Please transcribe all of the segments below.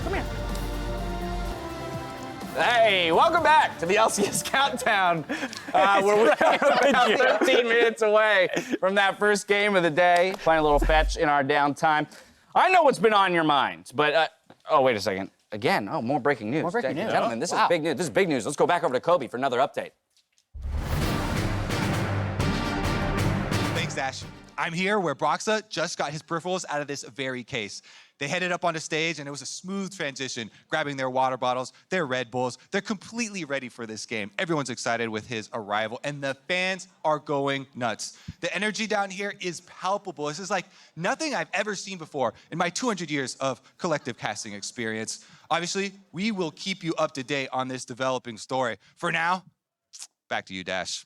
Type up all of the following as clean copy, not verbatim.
Come here. Hey, welcome back to the LCS Countdown, where we're about 13 minutes away from that first game of the day, playing a little fetch in our downtime. I know what's been on your minds, but, oh, wait a second. Again, more breaking news. More breaking news. Gentlemen, this is big news. This is big news. Let's go back over to Kobe for another update. Thanks, Dash. I'm here where Broxah just got his peripherals out of this very case. They headed up onto stage, and it was a smooth transition, grabbing their water bottles, their Red Bulls. They're completely ready for this game. Everyone's excited with his arrival, and the fans are going nuts. The energy down here is palpable. This is like nothing I've ever seen before in my 200 years of collective casting experience. Obviously, we will keep you up to date on this developing story. For now, back to you, Dash.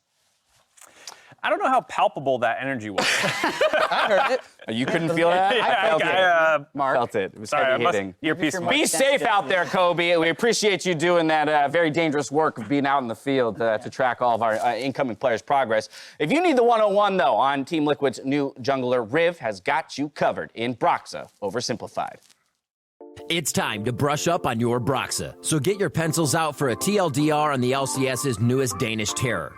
I don't know how palpable that energy was. I heard it. You couldn't feel that? I felt it. Mark. Felt it. It was Sorry, heavy hitting. Earpiece. Be safe out there, Kobe. We appreciate you doing that very dangerous work of being out in the field to track all of our incoming players' progress. If you need the 101, though, on Team Liquid's new jungler, Riv has got you covered in Broxah Oversimplified. It's time to brush up on your Broxah, so get your pencils out for a TLDR on the LCS's newest Danish terror.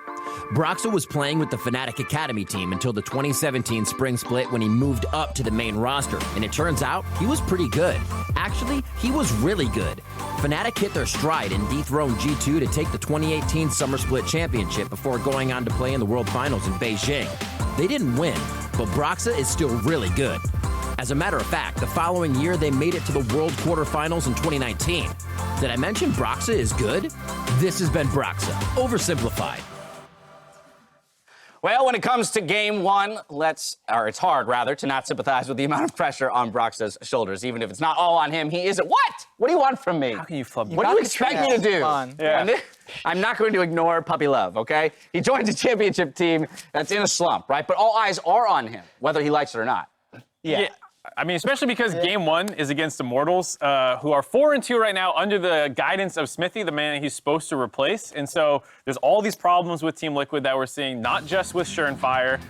Broxah was playing with the Fnatic Academy team until the 2017 Spring Split when he moved up to the main roster, and it turns out he was pretty good. Actually, he was really good. Fnatic hit their stride and dethroned G2 to take the 2018 Summer Split Championship before going on to play in the World Finals in Beijing. They didn't win, but Broxah is still really good. As a matter of fact, the following year they made it to the World Quarterfinals in 2019. Did I mention Broxah is good? This has been Broxah Oversimplified. Well, when it comes to game one, it's hard, rather, to not sympathize with the amount of pressure on Broxah's shoulders, even if it's not all on him. He isn't. What? What do you want from me? How can you flub? What do you expect me to do? Yeah. I'm not going to ignore puppy love, okay? He joins a championship team that's in a slump, right? But all eyes are on him, whether he likes it or not. Yeah. I mean, especially because game one is against Immortals, who are 4-2 right now under the guidance of Xmithie, the man he's supposed to replace. And so there's all these problems with Team Liquid that we're seeing, not just with Surenfire.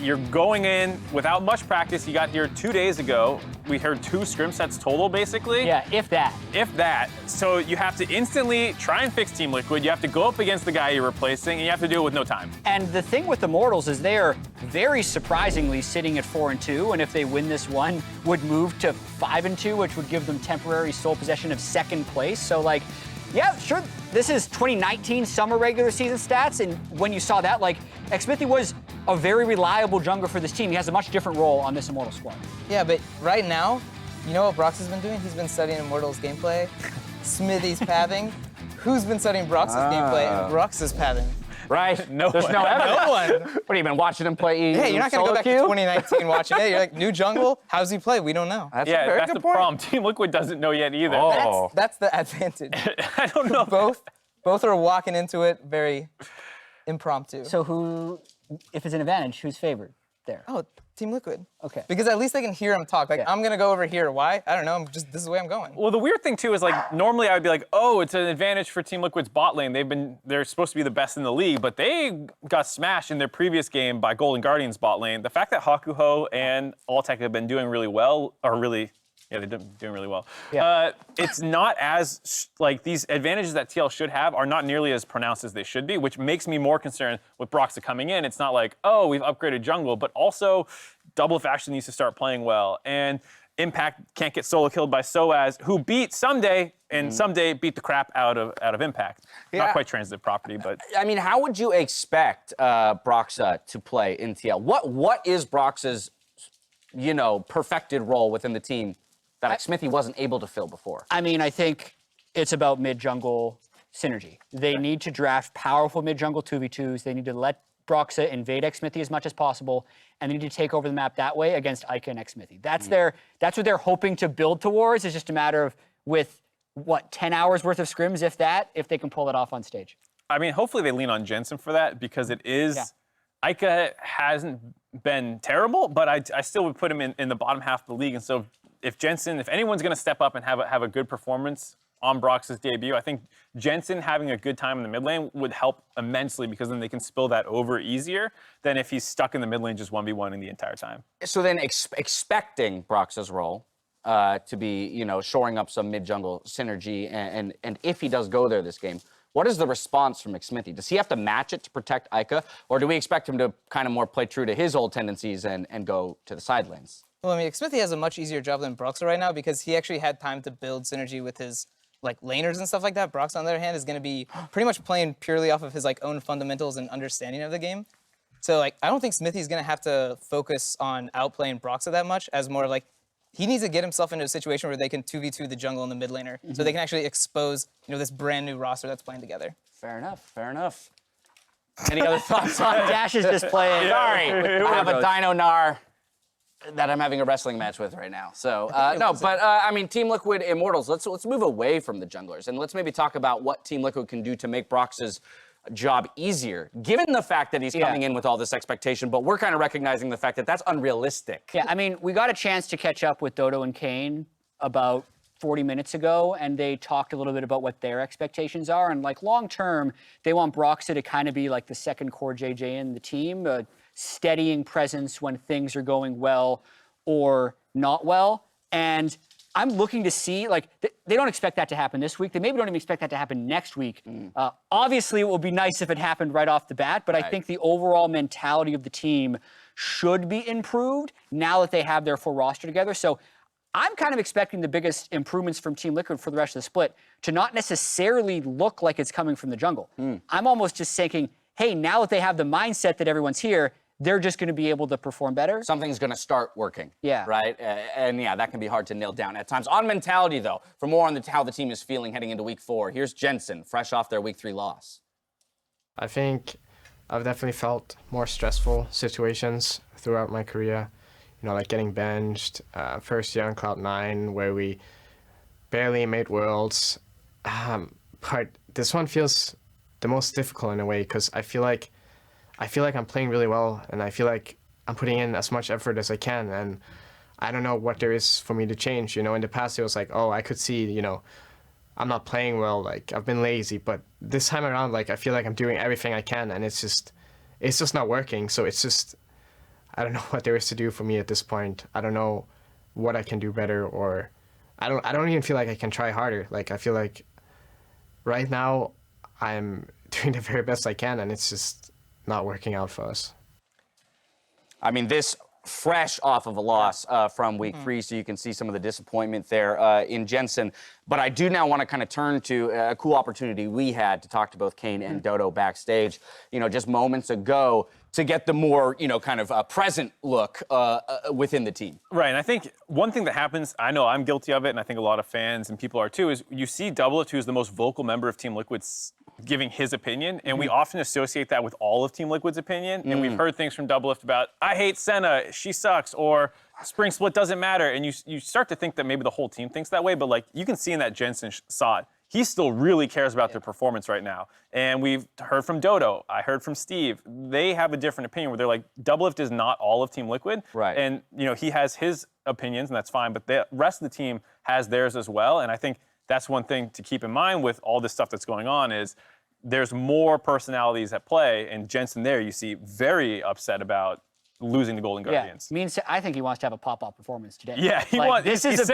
You're going in without much practice. You got here 2 days ago. We heard 2 scrim sets total, basically. Yeah, if that. If that. So you have to instantly try and fix Team Liquid. You have to go up against the guy you're replacing, and you have to do it with no time. And the thing with Immortals is they are very surprisingly sitting at 4-2, and if they win this one, would move to 5-2, which would give them temporary sole possession of second place. So, like, yeah, sure, this is 2019 summer regular season stats, and when you saw that, like, Xmithie was a very reliable jungler for this team. He has a much different role on this Immortals squad. Yeah, but right now, you know what Broxah's been doing? He's been studying Immortals gameplay, Xmithie's pathing. Who's been studying Broxah's gameplay and Broxah's pathing? Right? No There's one. no evidence. No one. What, have you been watching him play? Hey, you're not going to go back to solo queue? 2019 watching it. You're like, new jungle? How's he play? We don't know. That's a Yeah, very that's good the point. problem. Team Liquid doesn't know yet either. Oh. That's the advantage. I don't know. Both are walking into it very impromptu. So who, if it's an advantage, who's favored there? Oh, Team Liquid. Okay. Because at least they can hear him talk. Like, Yeah. I'm going to go over here. Why? I don't know. This is the way I'm going. Well, the weird thing too is like normally I would be like, oh, it's an advantage for Team Liquid's bot lane. They're supposed to be the best in the league, but they got smashed in their previous game by Golden Guardian's bot lane. The fact that Hakuho and Altec have been doing really well, they're doing really well. Yeah. It's not as, like, these advantages that TL should have are not nearly as pronounced as they should be, which makes me more concerned with Broxah coming in. It's not like, oh, we've upgraded jungle, but also Doublelift actually needs to start playing well. And Impact can't get solo killed by sOAZ, who beat Someday, and Someday beat the crap out of Impact. Yeah. Not quite transitive property, but... I mean, how would you expect Broxah to play in TL? What is Broxah's, perfected role within the team that Xmithie wasn't able to fill before? I mean, I think it's about mid-jungle synergy. They need to draft powerful mid-jungle 2v2s. They need to let Broxah invade Xmithie as much as possible, and they need to take over the map that way against Eika and Xmithie. That's what they're hoping to build towards. It's just a matter of, with, 10 hours worth of scrims, if they can pull it off on stage. I mean, hopefully they lean on Jensen for that, because it is... Yeah. Eika hasn't been terrible, but I still would put him in the bottom half of the league, and so if anyone's going to step up and have a good performance on Broxah's debut, I think Jensen having a good time in the mid lane would help immensely, because then they can spill that over easier than if he's stuck in the mid lane just 1v1ing the entire time. So then expecting Broxah's role, to be, shoring up some mid-jungle synergy, and if he does go there this game, what is the response from Xmithie? Does he have to match it to protect Eika, or do we expect him to kind of more play true to his old tendencies and go to the side lanes? Well, I mean, Xmithie has a much easier job than Broxah right now because he actually had time to build synergy with his laners and stuff like that. Broxah, on the other hand, is going to be pretty much playing purely off of his own fundamentals and understanding of the game. So I don't think Xmithie's going to have to focus on outplaying Broxah that much, as more of he needs to get himself into a situation where they can 2v2 the jungle and the mid laner, so they can actually expose this brand new roster that's playing together. Fair enough. Fair enough. Any other thoughts on Dash is just playing. Sorry, I have a Dino Gnar that I'm having a wrestling match with right now. So no, but I mean, Team Liquid Immortals. Let's move away from the junglers and let's maybe talk about what Team Liquid can do to make Broxah's job easier, given the fact that he's coming in with all this expectation, but we're kind of recognizing the fact that that's unrealistic. Yeah, I mean, we got a chance to catch up with Dodo and Kane about 40 minutes ago, and they talked a little bit about what their expectations are. And long term, they want Broxah to kind of be the second CoreJJ in the team, a steadying presence when things are going well or not well. And I'm looking to see, they don't expect that to happen this week. They maybe don't even expect that to happen next week. Obviously, it will be nice if it happened right off the bat, but I think the overall mentality of the team should be improved now that they have their full roster together. So I'm kind of expecting the biggest improvements from Team Liquid for the rest of the split to not necessarily look like it's coming from the jungle. I'm almost just thinking, hey, now that they have the mindset that everyone's here, they're just going to be able to perform better. Something's going to start working. Yeah. Right? And yeah, that can be hard to nail down at times. On mentality, though, for more on how the team is feeling heading into week 4, here's Jensen, fresh off their week 3 loss. I think I've definitely felt more stressful situations throughout my career. Getting benched, first year on Cloud9, where we barely made Worlds. But this one feels the most difficult in a way, because I feel like I'm playing really well, and I feel like I'm putting in as much effort as I can, and I don't know what there is for me to change. In the past it was I could see, I'm not playing well, I've been lazy, but this time around, I feel like I'm doing everything I can, and it's just not working. So it's just, I don't know what there is to do for me at this point. I don't know what I can do better, or I don't even feel like I can try harder. I feel like right now I'm doing the very best I can, and it's just not working out for us. I mean, this fresh off of a loss from week 3, so you can see some of the disappointment there in Jensen. But I do now want to kind of turn to a cool opportunity we had to talk to both Kane and Dodo backstage, just moments ago, to get the more, kind of present look within the team. Right, and I think one thing that happens, I know I'm guilty of it, and I think a lot of fans and people are too, is you see Doublelift, who's the most vocal member of Team Liquid's, giving his opinion, and we often associate that with all of Team Liquid's opinion, and we've heard things from Doublelift about, I hate Senna, she sucks, or Spring Split doesn't matter, and you start to think that maybe the whole team thinks that way, but you can see in that Jensen saw it. He still really cares about their performance right now. And we've heard from Dodo, I heard from Steve, they have a different opinion where they're like, Doublelift is not all of Team Liquid. Right. And he has his opinions, and that's fine, but the rest of the team has theirs as well. And I think that's one thing to keep in mind with all this stuff that's going on is there's more personalities at play, and Jensen there you see very upset about losing the Golden Guardians. I think he wants to have a pop-up performance today. Yeah, this is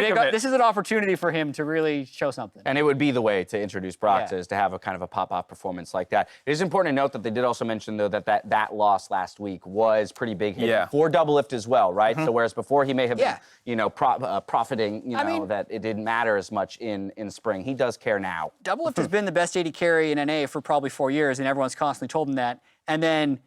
an opportunity for him to really show something. And it would be the way to introduce Broxah is to have a kind of a pop-off performance like that. It is important to note that they did also mention, though, that loss last week was pretty big hit for Doublelift as well, right? So whereas before he may have been, profiting, that it didn't matter as much in spring, he does care now. Doublelift has been the best AD carry in NA for probably 4 years, and everyone's constantly told him that. And then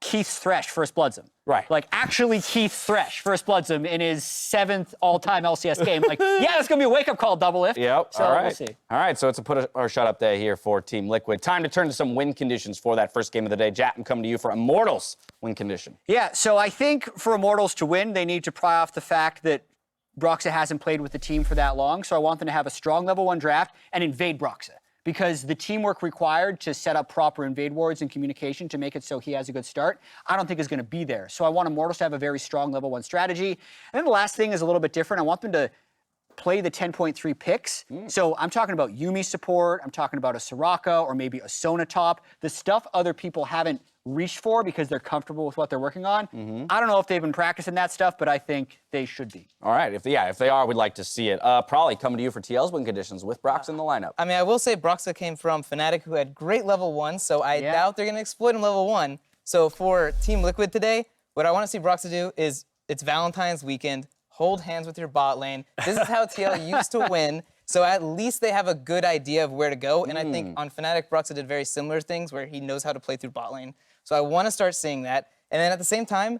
Keith Thresh first bloods him. Right. Actually Keith Thresh first bloods him in his 7th all-time LCS game. That's going to be a wake-up call, Doublelift. Yep, so all right. We'll see. All right, so it's a put or shut up day here for Team Liquid. Time to turn to some win conditions for that first game of the day. Jack, I'm coming to you for Immortals win condition. Yeah, so I think for Immortals to win, they need to pry off the fact that Broxah hasn't played with the team for that long, so I want them to have a strong level 1 draft and invade Broxah, because the teamwork required to set up proper invade wards and communication to make it so he has a good start, I don't think is going to be there. So I want Immortals to have a very strong level 1 strategy. And then the last thing is a little bit different. I want them to play the 10.3 picks. So I'm talking about Yuumi support, I'm talking about a Soraka or maybe a Sona top, the stuff other people haven't reached for because they're comfortable with what they're working on. I don't know if they've been practicing that stuff, but I think they should be. All right, if they are, we'd like to see it. Probably coming to you for TL's win conditions with Broxah in the lineup. I mean, I will say Broxah came from Fnatic, who had great level 1, so I doubt they're going to exploit him level 1. So for Team Liquid today, what I want to see Broxah do is, it's Valentine's weekend, hold hands with your bot lane. This is how TL used to win. So at least they have a good idea of where to go. And I think on Fnatic, Broxah did very similar things where he knows how to play through bot lane. So I want to start seeing that. And then at the same time,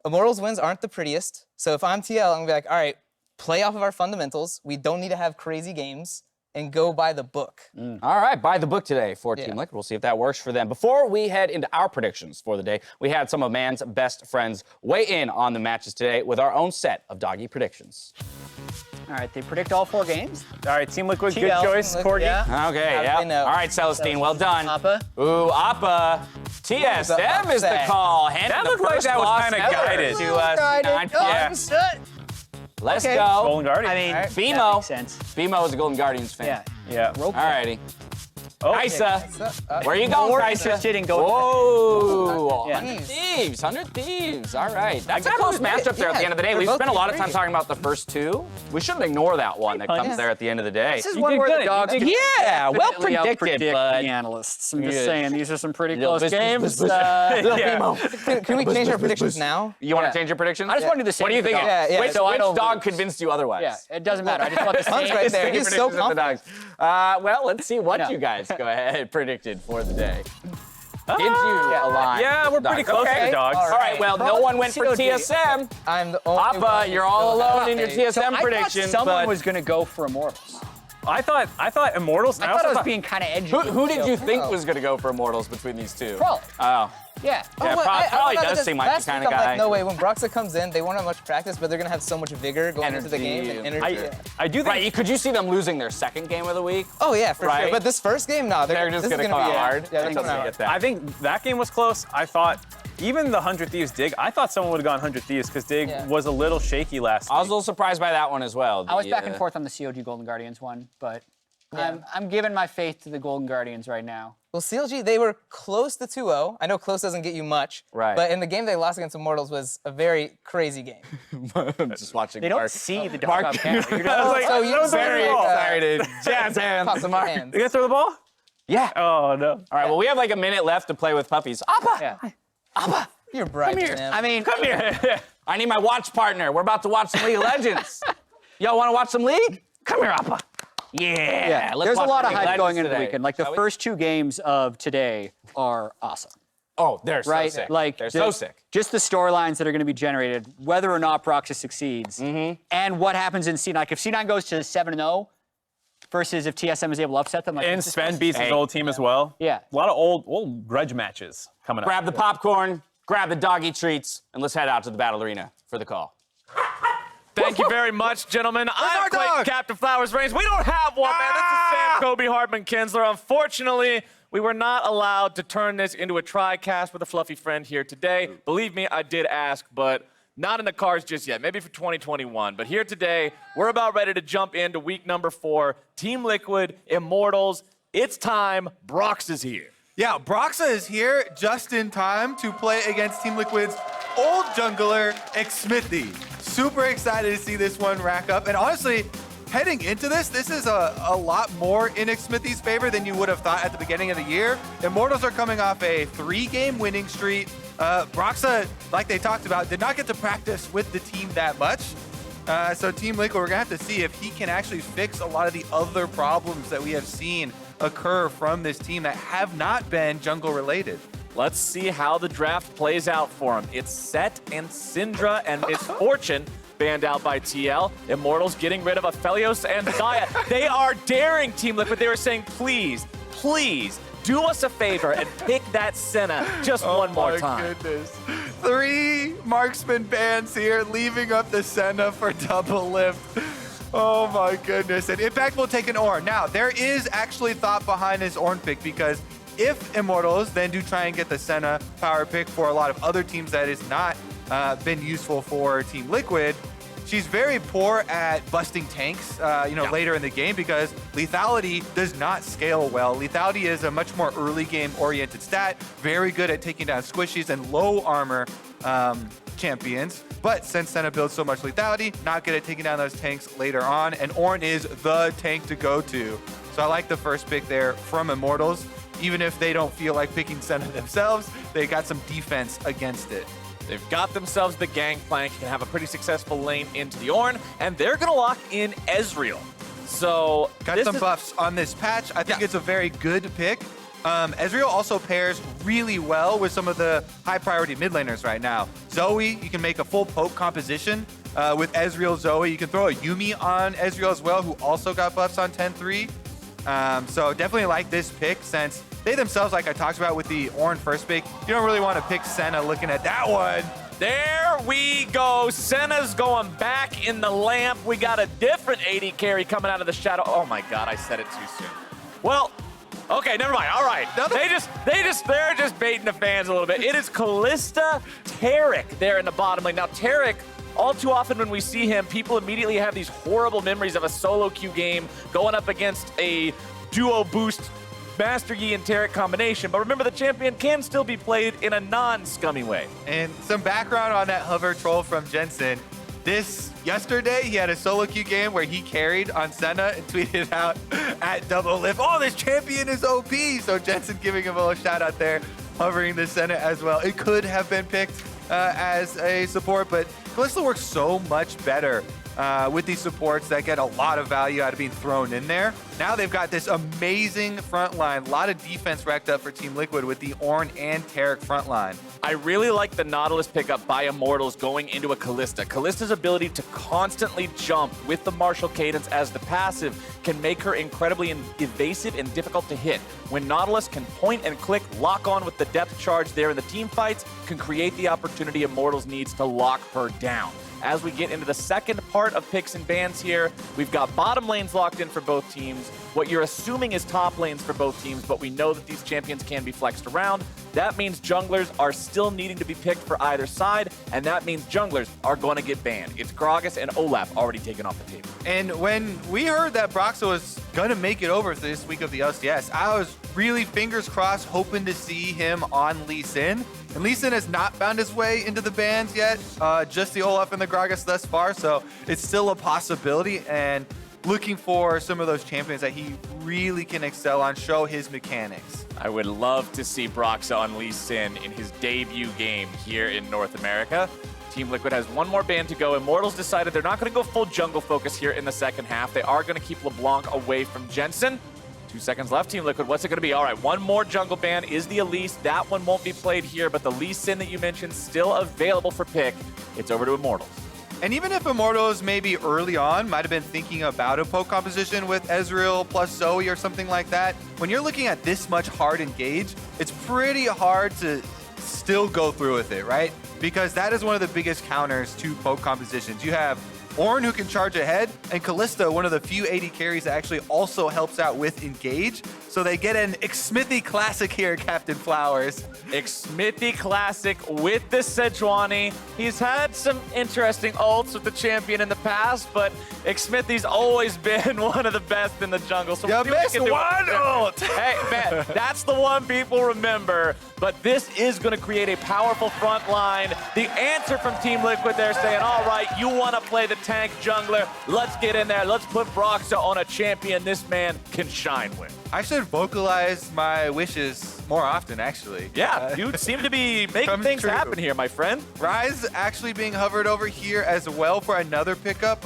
Immortals wins aren't the prettiest. So if I'm TL, I'm going to be like, all right, play off of our fundamentals. We don't need to have crazy games and go by the book. All right, by the book today for Team Liquid. We'll see if that works for them. Before we head into our predictions for the day, we had some of man's best friends weigh in on the matches today with our own set of doggy predictions. All right, they predict all 4 games. All right, Team Liquid, good TL, choice, Corgi. yeah. Okay, How do they know? All right, Celestine, well done. Appa. Ooh, Appa. TSM is the upset. call. Handed That the looked like first that was loss kinda ever guided. to C9. Yeah. Let's go. Golden Guardian. I mean, that BMO. makes sense. BMO is a Golden Guardians fan. Yeah. yeah. All righty. Oh, Kaisa, where are you going, More Kaisa? interested in going. Whoa, Yeah. 100 Thieves, 100 Thieves. All right. That's a got close it. matchup there at the end of the day. They're We've both spent a lot of time great. talking about the first 2. We shouldn't ignore that one that comes there at the end of the day. This is You one did where good. the dogs You can did Yeah, well definitely predicted, outpredict bud. the analysts. I'm just Yeah. saying, these are some pretty Little close bus, games. bus, bus. yeah. Can we change our predictions now? You want to change your predictions? I just want to do the same. What do you think? for dogs. Yeah, Which, So I which don't dog lose. convinced you otherwise? Yeah, it doesn't matter. I just want the Hunt's same. right there. Your He's so predictions of the confident. dogs. Well, let's see what No. you guys go ahead predicted for the day. Did you align? Yeah, we're with the pretty dogs? close to Okay. the dogs. All right, well, no one went for COG. TSM. I'm the only Appa, one you're who's all still alone in your happy. TSM I prediction. thought someone but was going to go for Immortals. I thought Immortals. I thought I was being kind of edgy. who did you think was going to go for Immortals between these 2? Probably. Oh. Yeah. Yeah, well, probably know does that seem like the last kind week of I'm guy. Like, no way. When Broxah comes in, they won't have much practice, but they're gonna have so much vigor going into the Energy game and and- energy. I do think. Right, could you see them losing their second game of the week? Oh yeah, for Right. sure. But this first game, no, They're just going to come out hard. Yeah, they're I coming out get hard. that. I think that game was close. I thought even the 100 Thieves Dig, I thought someone would have gone 100 Thieves because Dig was a little shaky last I was a week. little surprised by that one as well. I was back and forth on the COG Golden Guardians one, but I'm giving my faith to the Golden Guardians right now. Well, CLG, they were close to 2-0. I know close doesn't get you much. Right. But in the game they lost against Immortals was a very crazy game. I'm just watching They don't Mark. see the Mark- dog on camera. You're I was just- like, So you that was Very very excited. Jazz hands. Pop some hands. You gonna throw the ball? Yeah. Oh no. All right, well, we have like a minute left to play with puppies. Appa! yeah. Appa! You're bright, Sam. I mean, Come here. I need my watch partner. We're about to watch some League of Legends. Y'all want to watch some League? Come here, Appa. Yeah. Let's there's a watch lot of League hype Legends going into the today. weekend. Like the Shall we? first 2 games of today are awesome. Oh, they're Right? so sick. Like they're so sick. Just the storylines that are going to be generated, whether or not Broxah succeeds, and what happens in C9. Like if C9 goes to 7-0 versus if TSM is able to upset them. Like And it's just- Sven beats his old team as well. Yeah. A lot of old grudge matches coming up. Grab the popcorn, grab the doggy treats, and let's head out to the battle arena for the call. Thank you very much, gentlemen. I'm our Quake dog? Captain Flowers Reigns. We don't have one, man. This is Sam Kobe Hartman Kinsler. Unfortunately, we were not allowed to turn this into a tri-cast with a fluffy friend here today. Believe me, I did ask, but not in the cards just yet. Maybe for 2021. But here today, we're about ready to jump into week number 4. Team Liquid, Immortals. It's time. Brox is here. Yeah, Broxah is here just in time to play against Team Liquid's old jungler, Xmithie. Super excited to see this one rack up. And honestly, heading into this is a lot more in Xmithie's favor than you would have thought at the beginning of the year. Immortals are coming off a 3-game winning streak. Broxah, like they talked about, did not get to practice with the team that much. So Team Liquid, we're going to have to see if he can actually fix a lot of the other problems that we have seen occur from this team that have not been jungle related. Let's see how the draft plays out for him. It's Set and Syndra and Misfortune banned out by TL. Immortals getting rid of Aphelios and Zaya. They are daring Team Liquid. They were saying, please, please, do us a favor and pick that Senna just one more time. Goodness. 3 marksman bans here, leaving up the Senna for Doublelift. Oh my goodness. And in fact, we'll take an Ornn. Now, there is actually thought behind this Ornn pick because if Immortals then do try and get the Senna power pick for a lot of other teams that has not been useful for Team Liquid, she's very poor at busting tanks, later in the game because lethality does not scale well. Lethality is a much more early game oriented stat, very good at taking down squishies and low armor champions. But since Senna builds so much lethality, not good at taking down those tanks later on, and Ornn is the tank to go to. So I like the first pick there from Immortals. Even if they don't feel like picking Senna themselves, they got some defense against it. They've got themselves the Gangplank, can have a pretty successful lane into the Ornn, and they're going to lock in Ezreal. So got some buffs on this patch. I think it's a very good pick. Ezreal also pairs really well with some of the high priority mid laners right now. Zoe, you can make a full poke composition with Ezreal Zoe. You can throw a Yuumi on Ezreal as well, who also got buffs on 10-3. So definitely like this pick since they themselves, like I talked about with the Ornn first pick, you don't really want to pick Senna looking at that one. There we go. Senna's going back in the lamp. We got a different AD carry coming out of the shadow. Oh my God, I said it too soon. Well, okay, never mind. All right. They're just baiting the fans a little bit. It is Kalista Taric there in the bottom lane. Now, Taric, all too often when we see him, people immediately have these horrible memories of a solo queue game going up against a duo boost Master Yi and Taric combination. But remember, the champion can still be played in a non-scummy way. And some background on that hover troll from Jensen. Yesterday, he had a solo queue game where he carried on Senna and tweeted out at Doublelift, oh, this champion is OP. So Jensen giving him a little shout out there, hovering the Senna as well. It could have been picked as a support, but Kalista works so much better with these supports that get a lot of value out of being thrown in there. Now they've got this amazing front line, a lot of defense racked up for Team Liquid with the Ornn and Taric front line. I really like the Nautilus pickup by Immortals going into a Kalista. Kalista's ability to constantly jump with the martial cadence as the passive can make her incredibly evasive and difficult to hit. When Nautilus can point and click, lock on with the depth charge there in the team fights, can create the opportunity Immortals needs to lock her down. As we get into the second part of picks and bans here, we've got bottom lanes locked in for both teams. What you're assuming is top lanes for both teams, but we know that these champions can be flexed around. That means junglers are still needing to be picked for either side, and that means junglers are going to get banned. It's Gragas and Olaf already taken off the table. And when we heard that Broxah was going to make it over this week of the LCS, I was really fingers crossed hoping to see him on Lee Sin. And Lee Sin has not found his way into the bans yet, just the Olaf and the Gragas thus far, so it's still a possibility. And looking for some of those champions that he really can excel on, show his mechanics. I would love to see Broxah on Lee Sin in his debut game here in North America. Team Liquid has one more ban to go. Immortals decided they're not going to go full jungle focus here in the second half. They are going to keep LeBlanc away from Jensen. 2 seconds left, Team Liquid. What's it going to be? All right, one more jungle ban is the Elise. That one won't be played here, but the Lee Sin that you mentioned still available for pick. It's over to Immortals. And even if Immortals maybe early on might have been thinking about a poke composition with Ezreal plus Zoe or something like that, when you're looking at this much hard engage, it's pretty hard to still go through with it, right? Because that is one of the biggest counters to poke compositions. You have Ornn, who can charge ahead, and Kalista, one of the few AD carries that actually also helps out with engage. So they get an Xmithie classic here, Captain Flowers. Xmithie classic with the Sejuani. He's had some interesting ults with the champion in the past, but Xmithie's always been one of the best in the jungle. So you missed one ult! Hey, man, that's the one people remember. But this is going to create a powerful front line. The answer from Team Liquid, they're saying, all right, you want to play the tank jungler. Let's get in there. Let's put Broxah on a champion this man can shine with. I should vocalize my wishes more often, actually. Yeah, you seem to be making things happen here, my friend. Ryze actually being hovered over here as well for another pickup.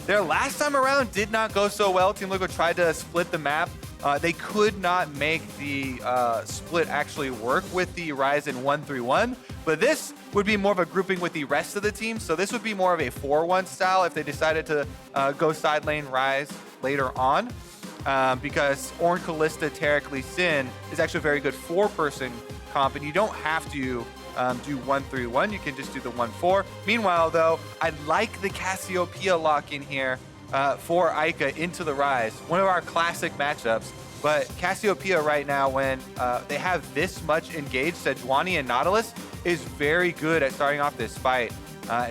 Their last time around did not go so well. Team Liquid tried to split the map. They could not make the split actually work with the Ryze in 1-3-1, but this would be more of a grouping with the rest of the team. So this would be more of a 4-1 style if they decided to go side lane Ryze later on. Because Ornn, Kalista, Taric, Lee Sin is actually a very good 4-person comp, and you don't have to do 1-3-1. You can just do the 1-4. Meanwhile, though, I like the Cassiopeia lock in here for Eika into the Ryze. One of our classic matchups. But Cassiopeia right now, when they have this much engaged, Sejuani and Nautilus is very good at starting off this fight.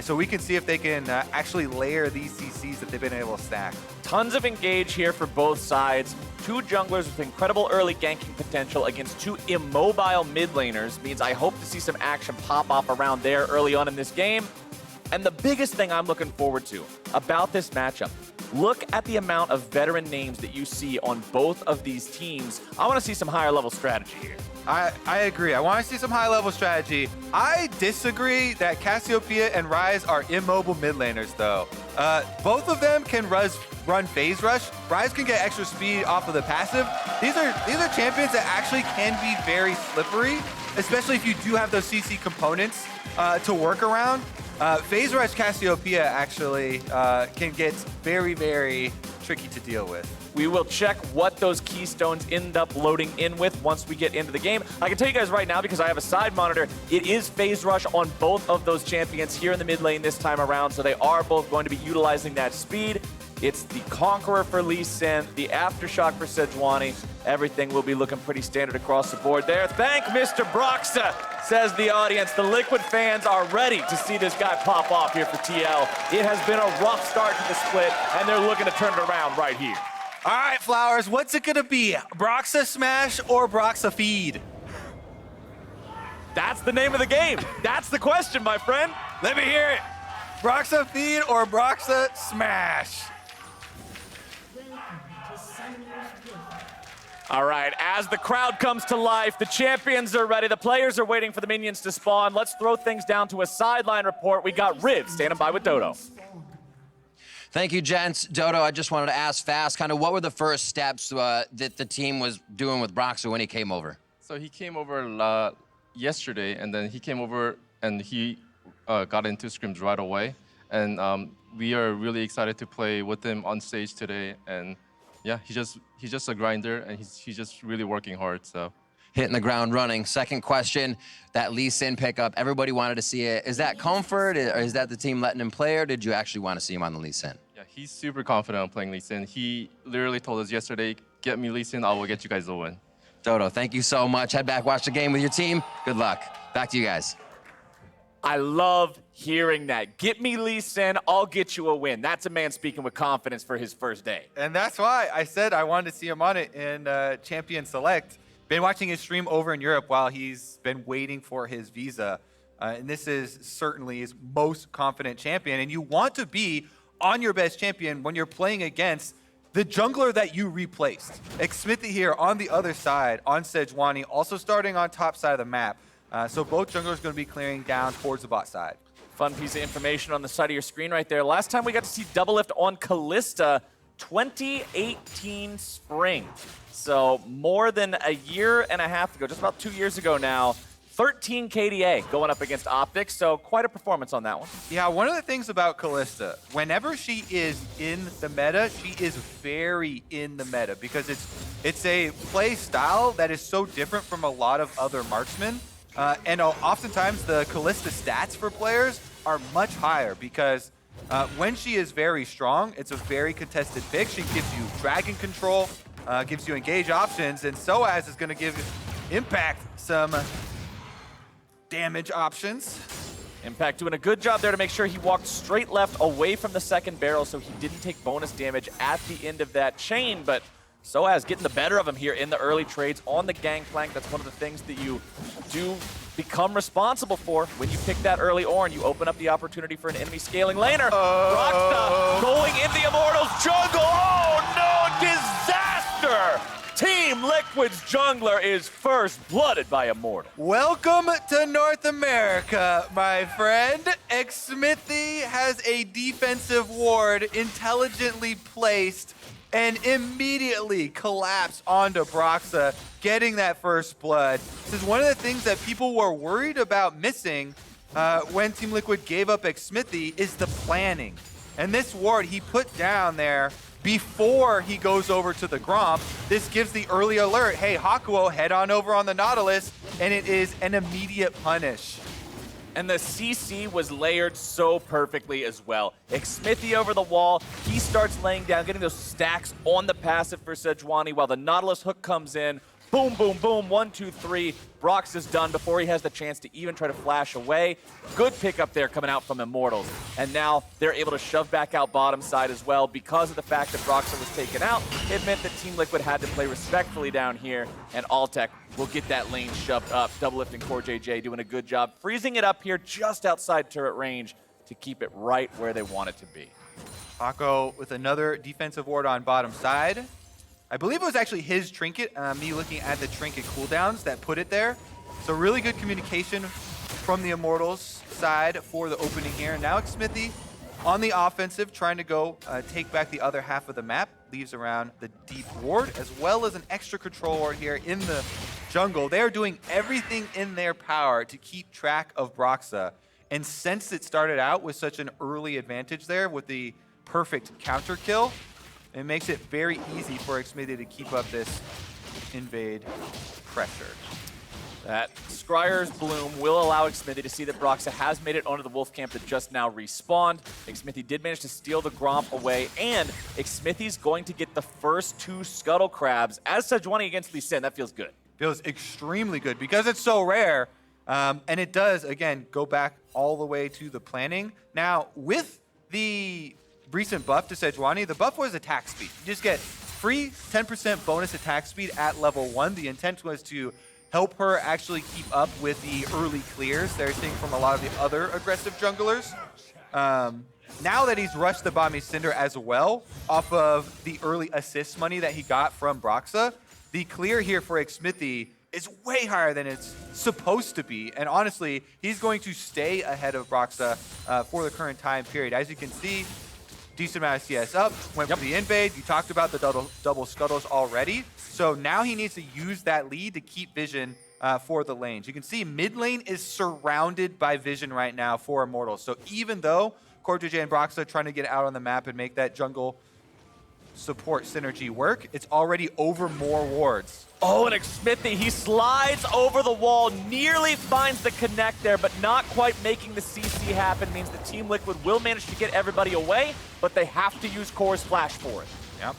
So we can see if they can actually layer these CCs that they've been able to stack. Tons of engage here for both sides. Two junglers with incredible early ganking potential against two immobile mid laners means I hope to see some action pop off around there early on in this game. And the biggest thing I'm looking forward to about this matchup, look at the amount of veteran names that you see on both of these teams. I want to see some higher level strategy here. I agree. I want to see some high-level strategy. I disagree that Cassiopeia and Ryze are immobile mid laners, though. Both of them can run phase rush. Ryze can get extra speed off of the passive. These are champions that actually can be very slippery, especially if you do have those CC components to work around. Phase rush Cassiopeia actually can get very, very tricky to deal with. We will check what those keystones end up loading in with once we get into the game. I can tell you guys right now, because I have a side monitor, it is phase rush on both of those champions here in the mid lane this time around, so they are both going to be utilizing that speed. It's the Conqueror for Lee Sin, the Aftershock for Sejuani. Everything will be looking pretty standard across the board there. Thank Mr. Broxah, says the audience. The Liquid fans are ready to see this guy pop off here for TL. It has been a rough start to the split, and they're looking to turn it around right here. All right, Flowers, what's it gonna be? Broxah smash or Broxah feed? That's the name of the game. That's the question, my friend. Let me hear it. Broxah feed or Broxah smash? All right, as the crowd comes to life, the champions are ready, the players are waiting for the minions to spawn. Let's throw things down to a sideline report. We got Riv standing by with Dodo. Thank you, gents. Dodo, I just wanted to ask fast, kind of what were the first steps that the team was doing with Broxah when he came over? So he came over yesterday, and then he came over and he got into scrims right away. And we are really excited to play with him on stage today. And yeah, he's just a grinder, and he's just really working hard. So hitting the ground running. Second question, that Lee Sin pickup, everybody wanted to see it. Is that comfort, or is that the team letting him play, or did you actually want to see him on the Lee Sin? Yeah, he's super confident on playing Lee Sin. He literally told us yesterday, get me Lee Sin, I will get you guys the win. Dodo, thank you so much. Head back, watch the game with your team. Good luck. Back to you guys. I love hearing that. Get me Lee Sin, I'll get you a win. That's a man speaking with confidence for his first day. And that's why I said I wanted to see him on it in Champion Select. Been watching his stream over in Europe while he's been waiting for his visa. And this is certainly his most confident champion. And you want to be on your best champion when you're playing against the jungler that you replaced. Xmithie here on the other side, on Sejuani, also starting on top side of the map. So both junglers going to be clearing down towards the bot side. Fun piece of information on the side of your screen right there. Last time we got to see Doublelift on Kalista, 2018 spring. So more than a year and a half ago, just about 2 years ago now, 13 KDA going up against Optics, so quite a performance on that one. Yeah, one of the things about Kalista, whenever she is in the meta, she is very in the meta because it's a play style that is so different from a lot of other marksmen. And oftentimes the Kalista stats for players are much higher because when she is very strong, it's a very contested pick. She gives you dragon control, gives you engage options, and sOAZ is going to give Impact some damage options. Impact doing a good job there to make sure he walked straight left away from the second barrel so he didn't take bonus damage at the end of that chain, but sOAZ getting the better of him here in the early trades on the Gangplank. That's one of the things that you do become responsible for when you pick that early Ornn. You open up the opportunity for an enemy scaling laner. Broxah going in the Immortals jungle. Oh no, disaster! Team Liquid's jungler is first blooded by Immortal. Welcome to North America, my friend. Xmithie has a defensive ward intelligently placed and immediately collapse onto Broxah, getting that first blood. This is one of the things that people were worried about missing when Team Liquid gave up Xmithie is the planning. And this ward he put down there before he goes over to the Gromp. This gives the early alert, hey, Hakuho, head on over on the Nautilus, and it is an immediate punish. And the CC was layered so perfectly as well. Xmithie over the wall, he starts laying down, getting those stacks on the passive for Sejuani while the Nautilus hook comes in, Boom, boom, boom, 1, 2, 3. Brox is done before he has the chance to even try to flash away. Good pickup there coming out from Immortals. And now they're able to shove back out bottom side as well. Because of the fact that Broxah was taken out, it meant that Team Liquid had to play respectfully down here, and Altec will get that lane shoved up. Doublelift and CoreJJ doing a good job, freezing it up here just outside turret range to keep it right where they want it to be. Hakuho with another defensive ward on bottom side. I believe it was actually his trinket, me looking at the trinket cooldowns that put it there. So really good communication from the Immortals side for the opening here. Now Xmithie on the offensive, trying to go take back the other half of the map. Leaves around the deep ward, as well as an extra control ward here in the jungle. They're doing everything in their power to keep track of Broxah. And since it started out with such an early advantage there with the perfect counter kill, it makes it very easy for Xmithie to keep up this invade pressure. That Scryer's Bloom will allow Xmithie to see that Broxah has made it onto the wolf camp that just now respawned. Xmithie did manage to steal the Gromp away, and Xmithie's going to get the first 2 Scuttle Crabs as Sejuani against Lee Sin. That feels good. Feels extremely good because it's so rare. And it does, again, go back all the way to the planning. Now, with the recent buff to Sejuani, the buff was attack speed. You just get free 10% bonus attack speed at level 1. The intent was to help her actually keep up with the early clears they're seeing from a lot of the other aggressive junglers. Now that he's rushed the Bami Cinder as well, off of the early assist money that he got from Broxah, the clear here for Xmithie is way higher than it's supposed to be. And honestly, he's going to stay ahead of Broxah for the current time period. As you can see, decent amount of CS up, went for the invade. You talked about the double scuttles already. So now he needs to use that lead to keep vision for the lanes. You can see mid lane is surrounded by vision right now for Immortals. So even though CoreJJ and Broxah are trying to get out on the map and make that jungle support synergy work, it's already over more wards. Oh, and Xmithie, he slides over the wall, nearly finds the connect there, but not quite making the CC happen. Means the Team Liquid will manage to get everybody away, but they have to use Core's flash for it. Yep.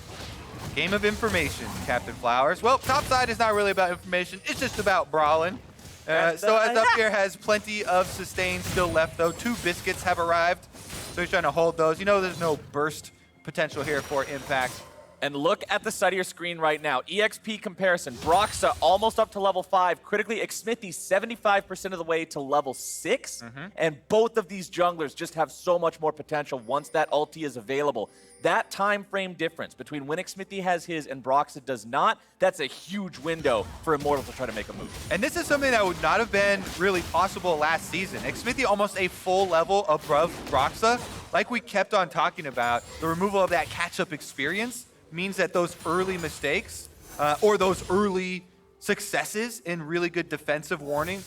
Game of information, Captain Flowers. Well, top side is not really about information. It's just about brawling. sOAZ up here has plenty of sustain still left, though. 2 biscuits have arrived, so he's trying to hold those. You know there's no burst potential here for impact. And look at the side of your screen right now. EXP comparison. Broxah almost up to level 5. Critically, Xmithie 75% of the way to level 6. And both of these junglers just have so much more potential once that ulti is available. That time frame difference between when Xmithie has his and Broxah does not, that's a huge window for Immortals to try to make a move. And this is something that would not have been really possible last season. Xmithie almost a full level above Broxah. Like we kept on talking about, the removal of that catch-up experience means that those early mistakes or those early successes in really good defensive warding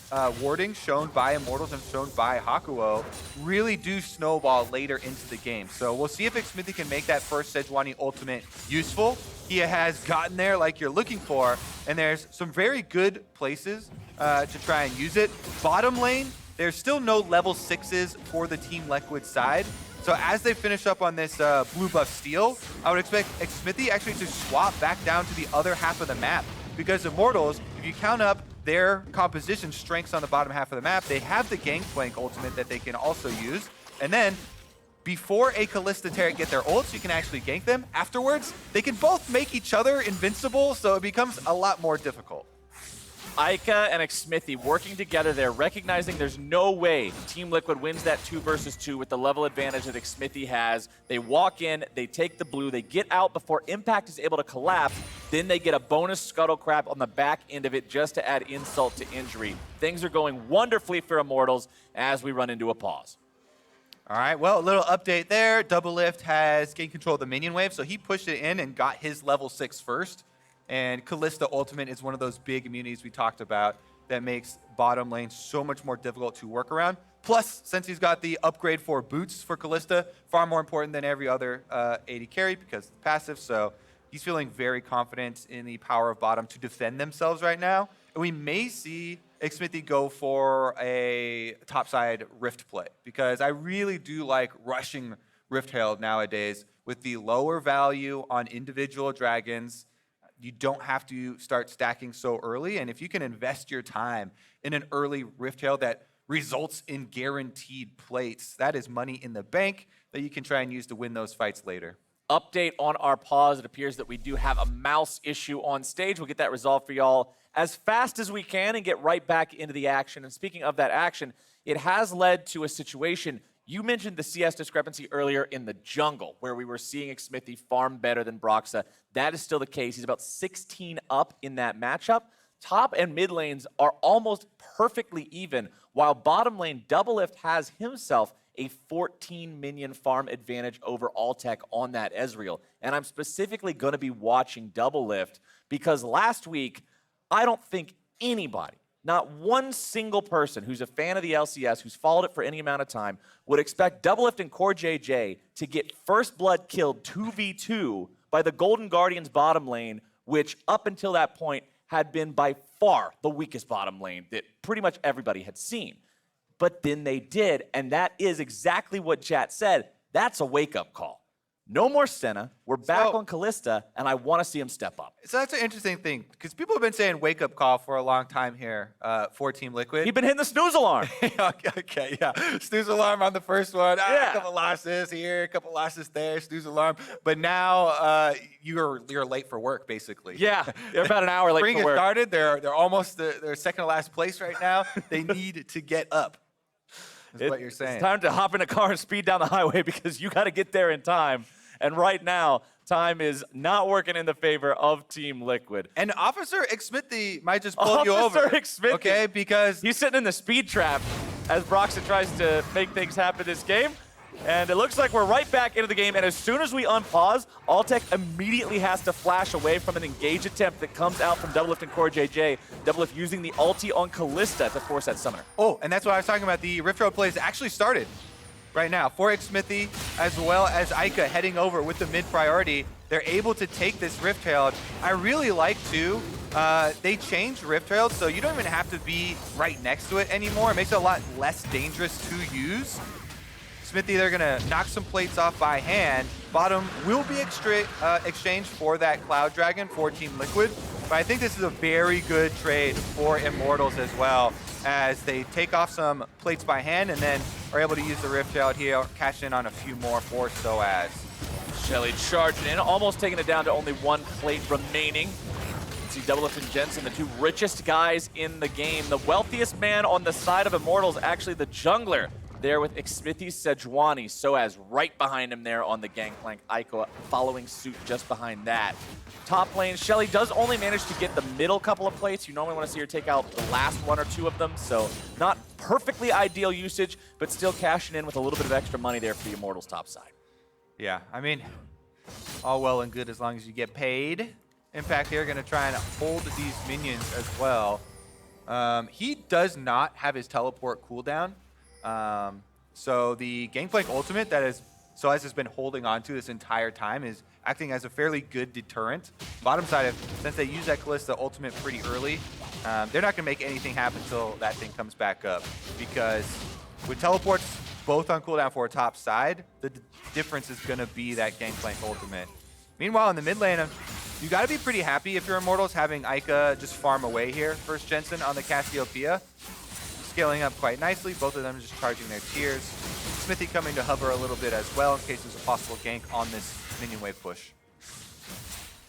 shown by Immortals and shown by Hakuho really do snowball later into the game. So we'll see if Xmithie can make that first Sejuani ultimate useful. He has gotten there like you're looking for, and there's some very good places to try and use it. Bottom lane, there's still no level 6s for the Team Liquid side. So as they finish up on this blue buff steal, I would expect Xmithie actually to swap back down to the other half of the map. Because Immortals, if you count up their composition strengths on the bottom half of the map, they have the Gangplank ultimate that they can also use. And then, before a Kalista Taric get their ults, you can actually gank them. Afterwards, they can both make each other invincible, so it becomes a lot more difficult. Eika and Xmithie working together there, recognizing there's no way Team Liquid wins that 2 versus 2 with the level advantage that Xmithie has. They walk in, they take the blue, they get out before Impact is able to collapse, then they get a bonus Scuttle Crab on the back end of it just to add insult to injury. Things are going wonderfully for Immortals as we run into a pause. All right, well, a little update there. Doublelift has gained control of the minion wave, so he pushed it in and got his level 6 first. And Kalista Ultimate is one of those big immunities we talked about that makes bottom lane so much more difficult to work around. Plus, since he's got the upgrade for boots for Kalista, far more important than every other AD carry because it's passive. So he's feeling very confident in the power of bottom to defend themselves right now. And we may see Xmithie go for a topside Rift play because I really do like rushing Rift Herald nowadays with the lower value on individual dragons. you don't have to start stacking so early. And if you can invest your time in an early Rift Herald that results in guaranteed plates, that is money in the bank that you can try and use to win those fights later. Update on our pause. It appears that we do have a mouse issue on stage. We'll get that resolved for y'all as fast as we can and get right back into the action. And speaking of that action, it has led to a situation. You mentioned the CS discrepancy earlier in the jungle, where we were seeing Xmithie farm better than Broxah. That is still the case. He's about 16 up in that matchup. Top and mid lanes are almost perfectly even, while bottom lane Doublelift has himself a 14 minion farm advantage over Altec on that Ezreal. And I'm specifically going to be watching Doublelift because last week, I don't think anybody, not one single person who's a fan of the LCS, who's followed it for any amount of time, would expect Doublelift and CoreJJ to get first blood killed 2v2 by the Golden Guardians bottom lane, which up until that point had been by far the weakest bottom lane that pretty much everybody had seen. But then they did, and that is exactly what chat said. That's a wake-up call. No more Senna. We're back on Kalista, and I want to see him step up. So that's an interesting thing, because people have been saying wake-up call for a long time here for Team Liquid. He's been hitting the snooze alarm. Okay, yeah. Snooze alarm on the first one. Yeah. A couple losses here, a couple losses there, snooze alarm. But now you're late for work, basically. Yeah, they're about an hour late Spring for work. has started. They're almost they're second to last place right now. They need to get up. That's what you're saying. It's time to hop in a car and speed down the highway because you got to get there in time. And right now, time is not working in the favor of Team Liquid. And Officer Xmithie might just pull you over. Officer Xmithie. Okay, because he's sitting in the speed trap as Broxah tries to make things happen this game. And it looks like we're right back into the game. And as soon as we unpause, Altec immediately has to flash away from an engage attempt that comes out from Doublelift and CoreJJ. Doublelift using the ulti on Kalista to force that summoner. Oh, and that's what I was talking about. The Rift Road plays actually started right now for Xmithie, as well as Eika heading over with the mid priority. They're able to take this Rift Herald. I really like, too, they changed Rift Herald, so you don't even have to be right next to it anymore. It makes it a lot less dangerous to use. Xmithie, they're going to knock some plates off by hand. Bottom will be exchanged for that Cloud Dragon for Team Liquid. But I think this is a very good trade for Immortals as well, as they take off some plates by hand and then are able to use the Rift out here, cash in on a few more for sOAZ. Shelly charging in, almost taking it down to only one plate remaining. See Doublelift and Jensen, the two richest guys in the game. The wealthiest man on the side of Immortals, actually the jungler, there with Xmithie Sejuani. sOAZ right behind him there on the Gangplank. Eika following suit just behind that. Top lane, Shelly does only manage to get the middle couple of plates. You normally want to see her take out the last one or two of them, so not perfectly ideal usage, but still cashing in with a little bit of extra money there for the Immortals top side. Yeah, I mean, all well and good as long as you get paid. In fact, they're going to try and hold these minions as well. He does not have his teleport cooldown. So the Gangplank ultimate that is sOAZ has been holding on to this entire time is acting as a fairly good deterrent. Bottom side, since they use that Kalista ultimate pretty early, they're not going to make anything happen until that thing comes back up. Because with teleports both on cooldown for a top side, the difference is going to be that Gangplank ultimate. Meanwhile, in the mid lane, you got to be pretty happy if you're Immortals having Eika just farm away here. First Jensen on the Cassiopeia, scaling up quite nicely. Both of them just charging their tiers. Xmithie coming to hover a little bit as well in case there's a possible gank on this minion wave push.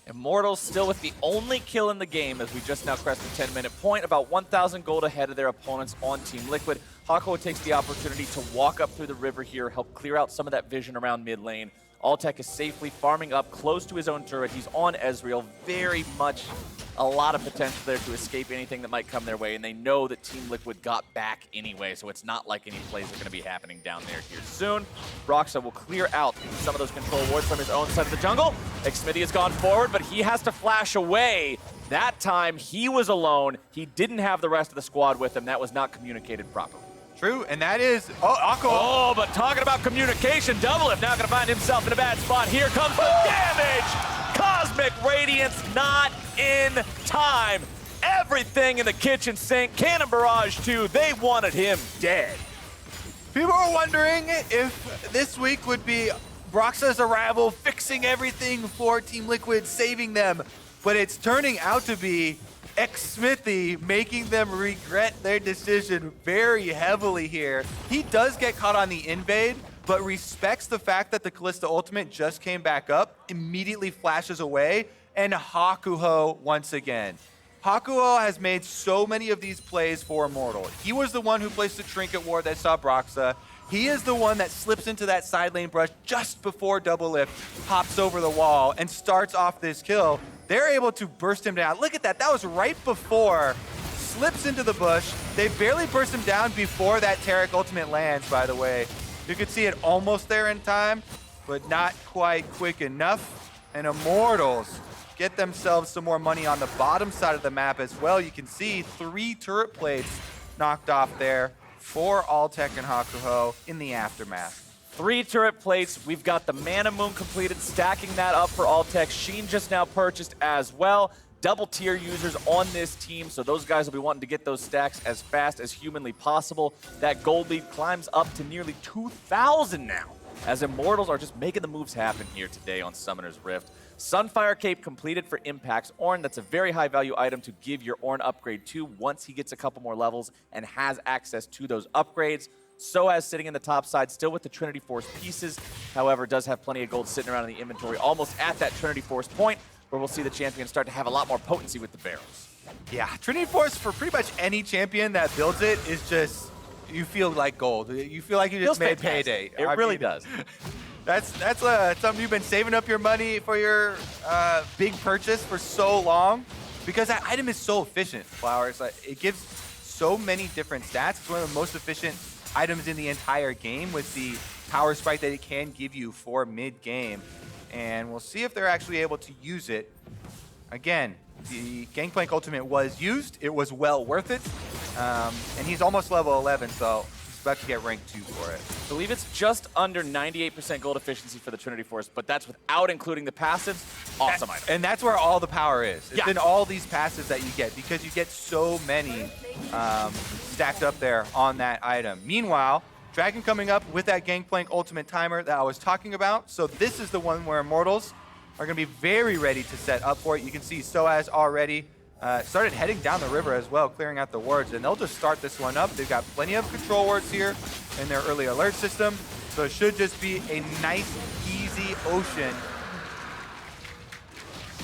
Immortals still with the only kill in the game as we just now crest the 10-minute point, about 1,000 gold ahead of their opponents on Team Liquid. Hakuho takes the opportunity to walk up through the river here, help clear out some of that vision around mid lane. Altec is safely farming up close to his own turret. He's on Ezreal. Very much a lot of potential there to escape anything that might come their way, and they know that Team Liquid got back anyway, so it's not like any plays are going to be happening down there here soon. Broxah will clear out some of those control wards from his own side of the jungle. Xmithie has gone forward, but he has to flash away. That time, he was alone. He didn't have the rest of the squad with him. That was not communicated properly. True, and that is... Oh, Hakuho! Oh, but talking about communication, Doublelift now going to find himself in a bad spot. Here comes the damage! Cosmic Radiance not in time. Everything in the kitchen sink. Cannon Barrage 2, they wanted him dead. People are wondering if this week would be Broxah's arrival, fixing everything for Team Liquid, saving them but it's turning out to be Xmithie making them regret their decision very heavily here. He does get caught on the invade, but respects the fact that the Kalista ultimate just came back up, immediately flashes away, and Hakuho once again. Hakuho has made so many of these plays for Immortal. He was the one who placed the trinket ward that saw Broxah. He is the one that slips into that side lane brush just before Doublelift hops over the wall and starts off this kill. They're able to burst him down. Look at that, that was right before. Slips into the bush. They barely burst him down before that Taric ultimate lands, by the way. You could see it almost there in time, but not quite quick enough. And Immortals get themselves some more money on the bottom side of the map as well. You can see 3 turret plates knocked off there for Altec and Hakuho in the aftermath. 3 turret plates. We've got the Mana Moon completed, stacking that up for Altec. Sheen just now purchased as well. Double tier users on this team, so those guys will be wanting to get those stacks as fast as humanly possible. That gold lead climbs up to nearly 2,000 now, as Immortals are just making the moves happen here today on Summoner's Rift. Sunfire Cape completed for Impact's Ornn. That's a very high value item to give your Ornn upgrade to once he gets a couple more levels and has access to those upgrades. sOAZ sitting in the top side, still with the Trinity Force pieces. However, does have plenty of gold sitting around in the inventory, almost at that Trinity Force point, where we'll see the champion start to have a lot more potency with the barrels. Yeah, Trinity Force for pretty much any champion that builds it is just, you feel like gold. You feel like you just made payday. It really does. That's something you've been saving up your money for your big purchase for so long, because that item is so efficient, Flowers. Like, it gives so many different stats. It's one of the most efficient items in the entire game with the power spike that it can give you for mid-game. And we'll see if they're actually able to use it. Again, the Gangplank ultimate was used. It was well worth it. And he's almost level 11, so he's about to get rank 2 for it. I believe it's just under 98% gold efficiency for the Trinity Force, but that's without including the passives. Awesome item. And that's where all the power is. It's in all these passives that you get, because you get so many stacked up there on that item. Meanwhile, Dragon coming up with that Gangplank ultimate timer that I was talking about. So this is the one where Immortals are going to be very ready to set up for it. You can see sOAZ already started heading down the river as well, clearing out the wards, and they'll just start this one up. They've got plenty of control wards here in their early alert system, so it should just be a nice, easy ocean.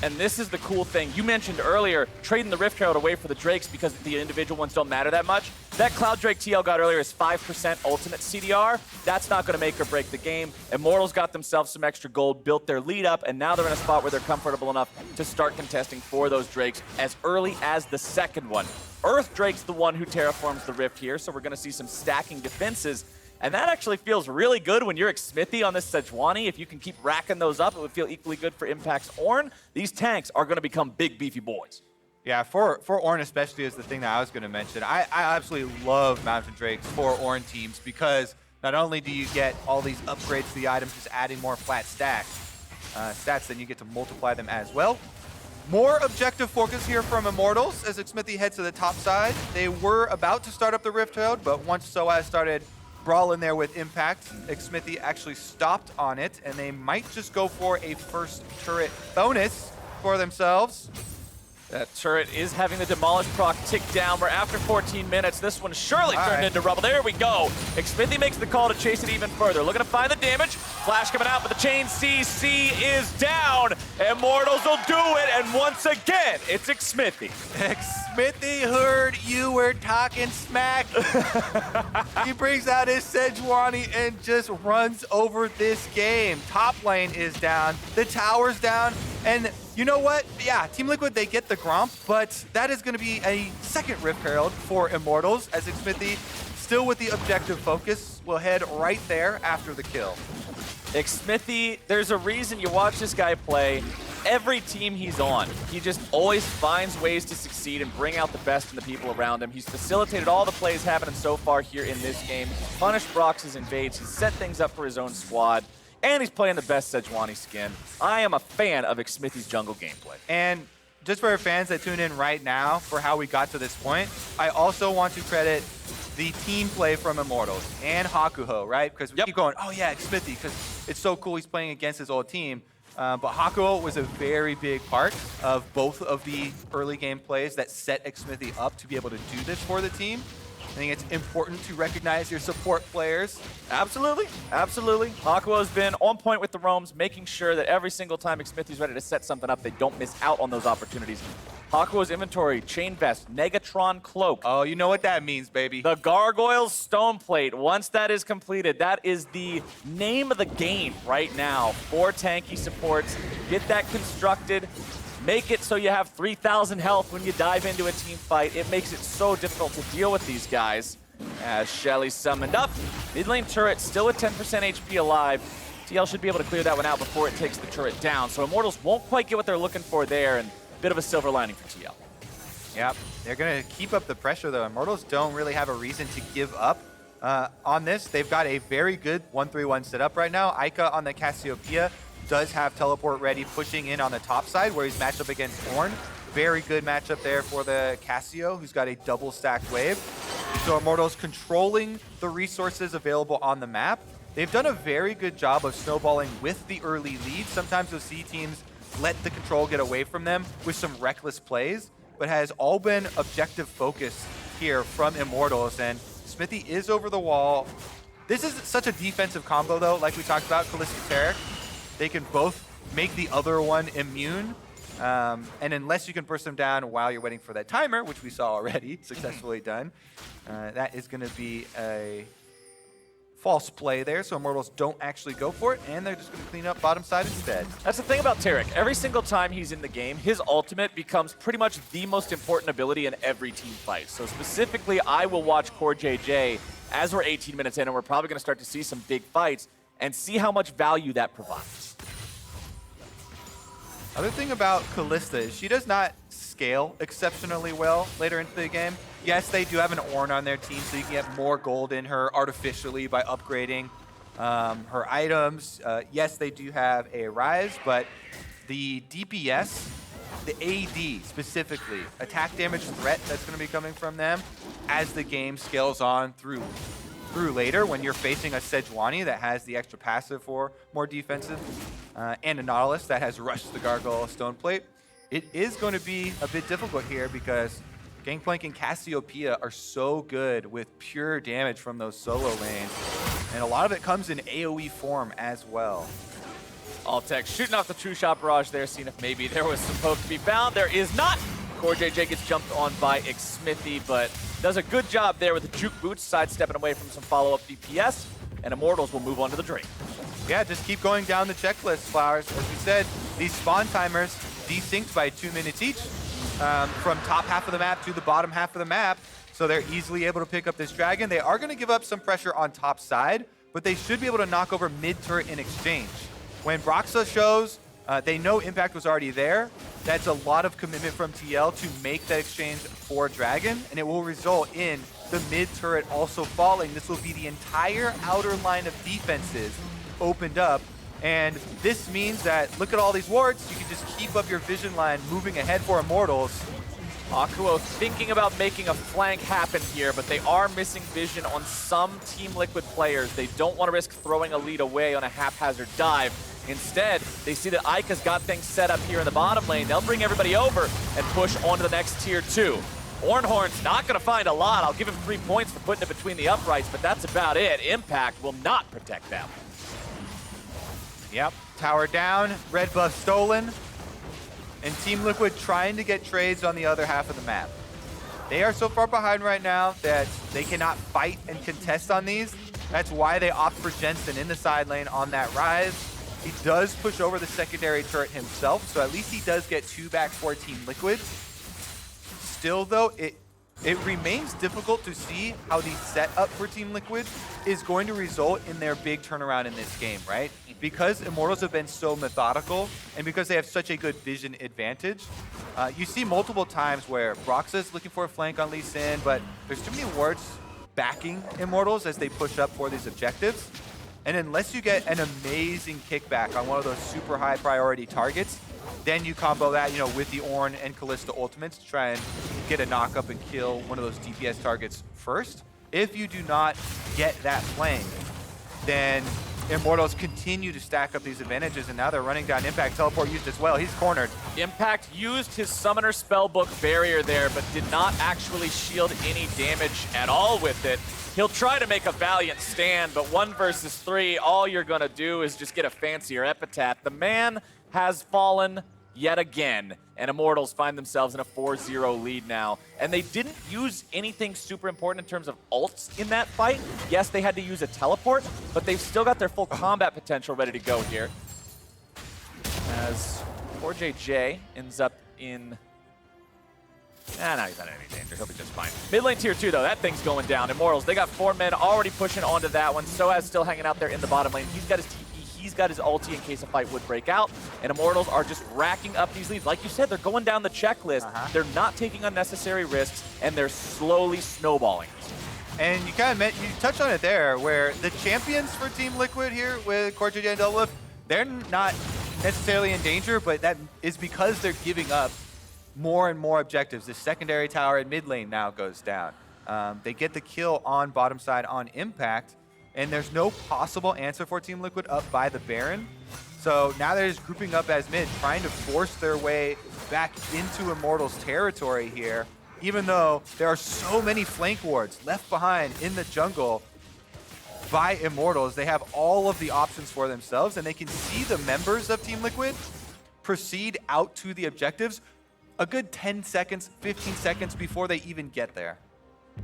And this is the cool thing. You mentioned earlier trading the Rift Herald away for the Drakes because the individual ones don't matter that much. That Cloud Drake TL got earlier is 5% ultimate CDR. That's not going to make or break the game. Immortals got themselves some extra gold, built their lead up, and now they're in a spot where they're comfortable enough to start contesting for those Drakes as early as the second one. Earth Drake's the one who terraforms the Rift here, so we're going to see some stacking defenses. And that actually feels really good when you're Xmithie on this Sejuani. If you can keep racking those up, it would feel equally good for Impact's Ornn. These tanks are going to become big, beefy boys. Yeah, for Ornn especially is the thing that I was going to mention. I absolutely love Mountain Drakes for Ornn teams, because not only do you get all these upgrades to the items, just adding more flat stats, then you get to multiply them as well. More objective focus here from Immortals as Xmithie heads to the top side. They were about to start up the Rift Herald, but once sOAZ started brawl in there with Impact, Xmithie actually stopped on it, and they might just go for a first turret bonus for themselves. That turret is having the Demolish proc tick down. We're after 14 minutes. This one surely turned into rubble. There we go. Xmithie makes the call to chase it even further. Looking to find the damage. Flash coming out, but the chain CC is down. Immortals will do it, and once again, it's Xmithie. Xmithie heard you were talking smack. He brings out his Sejuani and just runs over this game. Top lane is down. The tower's down. And you know what? Yeah, Team Liquid, they get the Gromp, but that is going to be a second Rift Herald for Immortals, as Xmithie, still with the objective focus, will head right there after the kill. Xmithie, there's a reason you watch this guy play. Every team he's on, he just always finds ways to succeed and bring out the best in the people around him. He's facilitated all the plays happening so far here in this game. He's punished Broxah's invades. He's set things up for his own squad. And he's playing the best Sejuani skin. I am a fan of Xmithie's jungle gameplay. And just for our fans that tune in right now for how we got to this point, I also want to credit the team play from Immortals and Hakuho, right? Because we keep going, oh yeah, Xmithie, because it's so cool he's playing against his old team. but Hakuho was a very big part of both of the early game plays that set Xmithie up to be able to do this for the team. I think it's important to recognize your support players. Absolutely, absolutely. Hakuho's been on point with the roams, making sure that every single time Xmithie's ready to set something up, they don't miss out on those opportunities. Hakuho's inventory, Chain Vest, Negatron Cloak. Oh, you know what that means, baby. The Gargoyle's Stone Plate. Once that is completed, that is the name of the game right now for tanky supports. Get that constructed. Make it so you have 3,000 health when you dive into a team fight. It makes it so difficult to deal with these guys. As Shelly's summoned up, mid lane turret still at 10% HP alive. TL should be able to clear that one out before it takes the turret down. So Immortals won't quite get what they're looking for there, and a bit of a silver lining for TL. Yep, they're going to keep up the pressure, though. Immortals don't really have a reason to give up on this. They've got a very good 1-3-1 setup right now. Eika on the Cassiopeia does have teleport ready, pushing in on the top side where he's matched up against Ornn. Very good matchup there for the Cassio, who's got a double stacked wave. So Immortals controlling the resources available on the map. They've done a very good job of snowballing with the early lead. Sometimes you'll see teams let the control get away from them with some reckless plays, but has all been objective focus here from Immortals. And Xmithie is over the wall. This is such a defensive combo, though, like we talked about, Kalista Taric. They can both make the other one immune. And unless you can burst them down while you're waiting for that timer, which we saw already successfully done, that is going to be a false play there. So Immortals don't actually go for it, and they're just going to clean up bottom side instead. That's the thing about Taric. Every single time he's in the game, his ultimate becomes pretty much the most important ability in every team fight. So specifically, I will watch CoreJJ as we're 18 minutes in, and we're probably going to start to see some big fights and see how much value that provides. Other thing about Kalista is she does not scale exceptionally well later into the game. Yes, they do have an Ornn on their team, so you can get more gold in her artificially by upgrading her items. Yes, they do have a Ryze, but the DPS, the AD specifically, attack damage threat that's going to be coming from them as the game scales on through later when you're facing a Sejuani that has the extra passive for more defensive and a Nautilus that has rushed the Gargoyle Stone Plate. It is going to be a bit difficult here because Gangplank and Cassiopeia are so good with pure damage from those solo lanes, and a lot of it comes in AoE form as well. Altec shooting off the True Shot Barrage there, seeing if maybe there was some poke to be found. There is not. CoreJJ gets jumped on by Xmithie, but does a good job there with the Juke Boots, sidestepping away from some follow-up DPS, and Immortals will move on to the Drake. Yeah, just keep going down the checklist, Flowers. As we said, these spawn timers desynced by 2 minutes each from top half of the map to the bottom half of the map, so they're easily able to pick up this dragon. They are going to give up some pressure on top side, but they should be able to knock over mid-turret in exchange. When Broxah shows, they know impact was already there. That's a lot of commitment from TL to make that exchange for Dragon, and it will result in the mid-turret also falling. This will be the entire outer line of defenses opened up, and this means that, look at all these wards, you can just keep up your vision line moving ahead for Immortals. Hakuho thinking about making a flank happen here, but they are missing vision on some Team Liquid players. They don't want to risk throwing a lead away on a haphazard dive. Instead, they see that Eika's got things set up here in the bottom lane. They'll bring everybody over and push on to the next tier 2. Ornhorn's not going to find a lot. I'll give him 3 points for putting it between the uprights, but that's about it. Impact will not protect them. Yep, tower down, red buff stolen, and Team Liquid trying to get trades on the other half of the map. They are so far behind right now that they cannot fight and contest on these. That's why they opt for Jensen in the side lane on that Ryze. He does push over the secondary turret himself, so at least he does get 2 back for Team Liquid. Still, though, it remains difficult to see how the setup for Team Liquid is going to result in their big turnaround in this game, right? Because Immortals have been so methodical, and because they have such a good vision advantage, you see multiple times where Broxah is looking for a flank on Lee Sin, but there's too many wards backing Immortals as they push up for these objectives. And unless you get an amazing kickback on one of those super high priority targets, then you combo that, with the Ornn and Kalista ultimates to try and get a knock up and kill one of those DPS targets first. If you do not get that flank, then Immortals continue to stack up these advantages, and now they're running down Impact. Teleport used as well. He's cornered. Impact used his Summoner Spellbook barrier there, but did not actually shield any damage at all with it. He'll try to make a valiant stand, but 1 versus 3, all you're gonna do is just get a fancier epitaph. The man has fallen yet again, and Immortals find themselves in a 4-0 lead now. And they didn't use anything super important in terms of ults in that fight. Yes, they had to use a teleport, but they've still got their full combat potential ready to go here. As CoreJJ ends up in... no, he's not in any danger. He'll be just fine. Mid lane tier 2, though. That thing's going down. Immortals, they got 4 men already pushing onto that one. sOAZ still hanging out there in the bottom lane. He's got his TP. He's got his ulti in case a fight would break out. And Immortals are just racking up these leads. Like you said, they're going down the checklist. They're not taking unnecessary risks, and they're slowly snowballing. And you kind of you touched on it there, where the champions for Team Liquid here with CoreJJ and Doublelift, they're not necessarily in danger, but that is because they're giving up more and more objectives. The secondary tower in mid lane now goes down. They get the kill on bottom side on Impact, and there's no possible answer for Team Liquid up by the Baron. So now they're just grouping up as mid, trying to force their way back into Immortals territory here, even though there are so many flank wards left behind in the jungle by Immortals. They have all of the options for themselves, and they can see the members of Team Liquid proceed out to the objectives a good 10 seconds, 15 seconds before they even get there.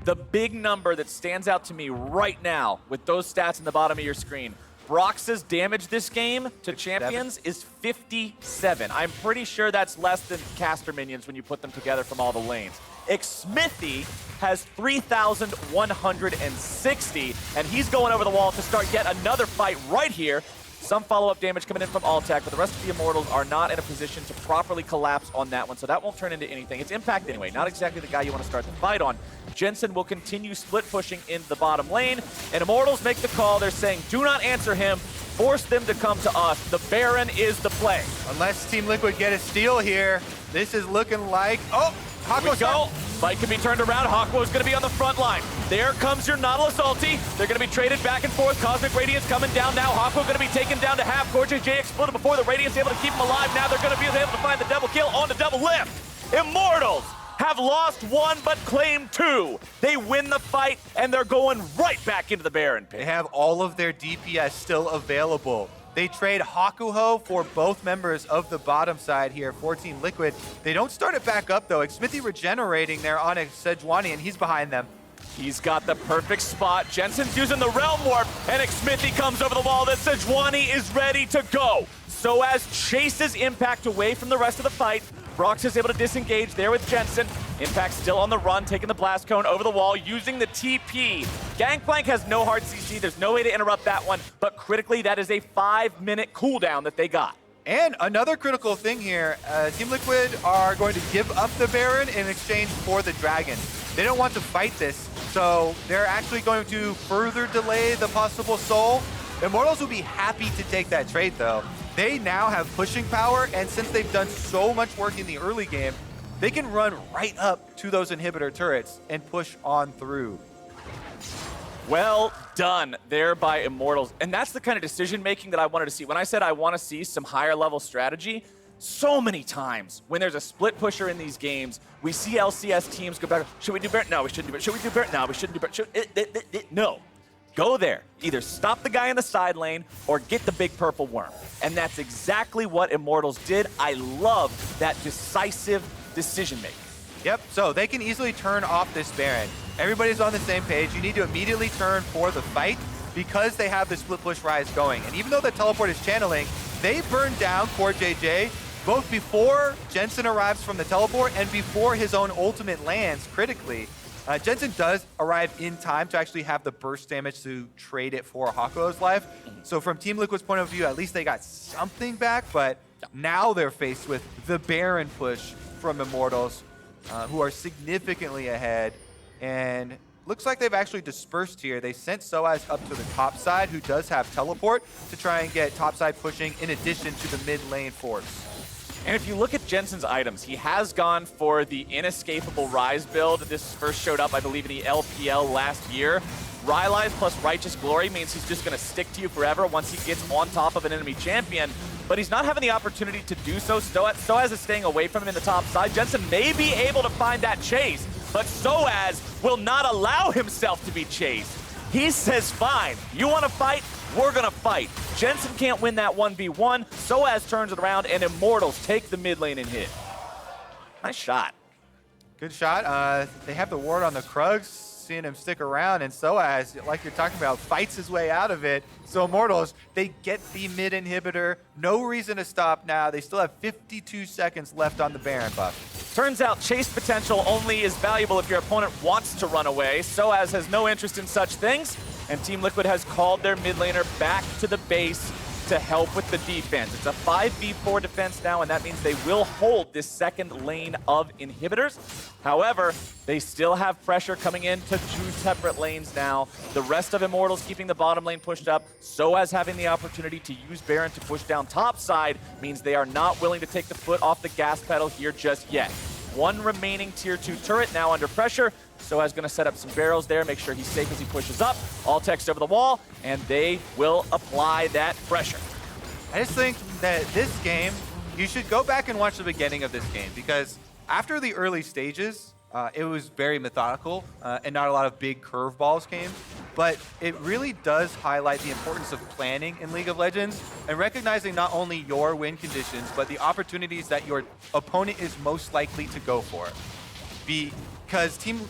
The big number that stands out to me right now with those stats in the bottom of your screen, Broxah's damage this game to champions is 57. I'm pretty sure that's less than caster minions when you put them together from all the lanes. Xmithie has 3,160, and he's going over the wall to start yet another fight right here. Some follow-up damage coming in from Altec, but the rest of the Immortals are not in a position to properly collapse on that one, so that won't turn into anything. It's Impact anyway, not exactly the guy you want to start the fight on. Jensen will continue split pushing in the bottom lane, and Immortals make the call. They're saying, do not answer him. Force them to come to us. The Baron is the play. Unless Team Liquid get a steal here, this is looking like... oh, Hakuho go. Fight can be turned around. Hakuho's going to be on the front line. There comes your Nautilus ulti. They're going to be traded back and forth. Cosmic Radiance coming down now. Hakuho going to be taken down to half. CoreJJ exploded before the Radiance able to keep him alive. Now they're going to be able to find the double kill on the Doublelift. Immortals have lost 1 but claimed 2. They win the fight, and they're going right back into the Baron pit. They have all of their DPS still available. They trade Hakuho for both members of the bottom side here for Team Liquid. They don't start it back up, though. Xmithie regenerating there on a Sejuani, and he's behind them. He's got the perfect spot. Jensen's using the Realm Warp, and Xmithie comes over the wall. The Sejuani is ready to go. sOAZ chases Impact away from the rest of the fight. Broxah is able to disengage there with Jensen. Impact still on the run, taking the Blast Cone over the wall, using the TP. Gangplank has no hard CC. There's no way to interrupt that one, but critically, that is a 5-minute cooldown that they got. And another critical thing here, Team Liquid are going to give up the Baron in exchange for the Dragon. They don't want to fight this, so they're actually going to further delay the possible soul. Immortals will be happy to take that trade, though. They now have pushing power, and since they've done so much work in the early game, they can run right up to those inhibitor turrets and push on through. Well done there by Immortals. And that's the kind of decision-making that I wanted to see. When I said I want to see some higher-level strategy, so many times when there's a split pusher in these games, we see LCS teams go back, should we do Baron? No, we shouldn't do Baron. Should we do Baron? No, we shouldn't do Baron. No. Go there. Either stop the guy in the side lane or get the big purple worm. And that's exactly what Immortals did. I love that decisive decision-making. Yep, so they can easily turn off this Baron. Everybody's on the same page. You need to immediately turn for the fight because they have the split push Ryze going. And even though the teleport is channeling, they burn down CoreJJ both before Jensen arrives from the teleport and before his own ultimate lands critically. Jensen does arrive in time to actually have the burst damage to trade it for Hakuho's life. So from Team Liquid's point of view, at least they got something back, but now they're faced with the Baron push from Immortals, who are significantly ahead. And looks like they've actually dispersed here. They sent sOAZ up to the top side, who does have teleport, to try and get top side pushing in addition to the mid lane force. And if you look at Jensen's items, he has gone for the inescapable Ryze build. This first showed up, I believe, in the LPL last year. Rylai's plus Righteous Glory means he's just going to stick to you forever once he gets on top of an enemy champion, but he's not having the opportunity to do so. sOAZ is staying away from him in the top side. Jensen may be able to find that chase, but sOAZ will not allow himself to be chased. He says, fine, you want to fight? We're going to fight. Jensen can't win that 1v1. sOAZ turns it around, and Immortals take the mid lane and hit. Nice shot. Good shot. They have the ward on the Krugs, seeing him stick around, and sOAZ, like you're talking about, fights his way out of it. So Immortals, they get the mid inhibitor. No reason to stop now. They still have 52 seconds left on the Baron buff. Turns out chase potential only is valuable if your opponent wants to run away. sOAZ has no interest in such things, and Team Liquid has called their mid laner back to the base to help with the defense. It's a 5v4 defense now, and that means they will hold this second lane of inhibitors. However, they still have pressure coming in to 2 separate lanes now. The rest of Immortals keeping the bottom lane pushed up. sOAZ having the opportunity to use Baron to push down top side means they are not willing to take the foot off the gas pedal here just yet. One remaining tier 2 turret now under pressure. sOAZ going to set up some barrels there, make sure he's safe as he pushes up. Altec's over the wall, and they will apply that pressure. I just think that this game, you should go back and watch the beginning of this game, because after the early stages, it was very methodical and not a lot of big curveballs came. But it really does highlight the importance of planning in League of Legends and recognizing not only your win conditions, but the opportunities that your opponent is most likely to go for. Because Team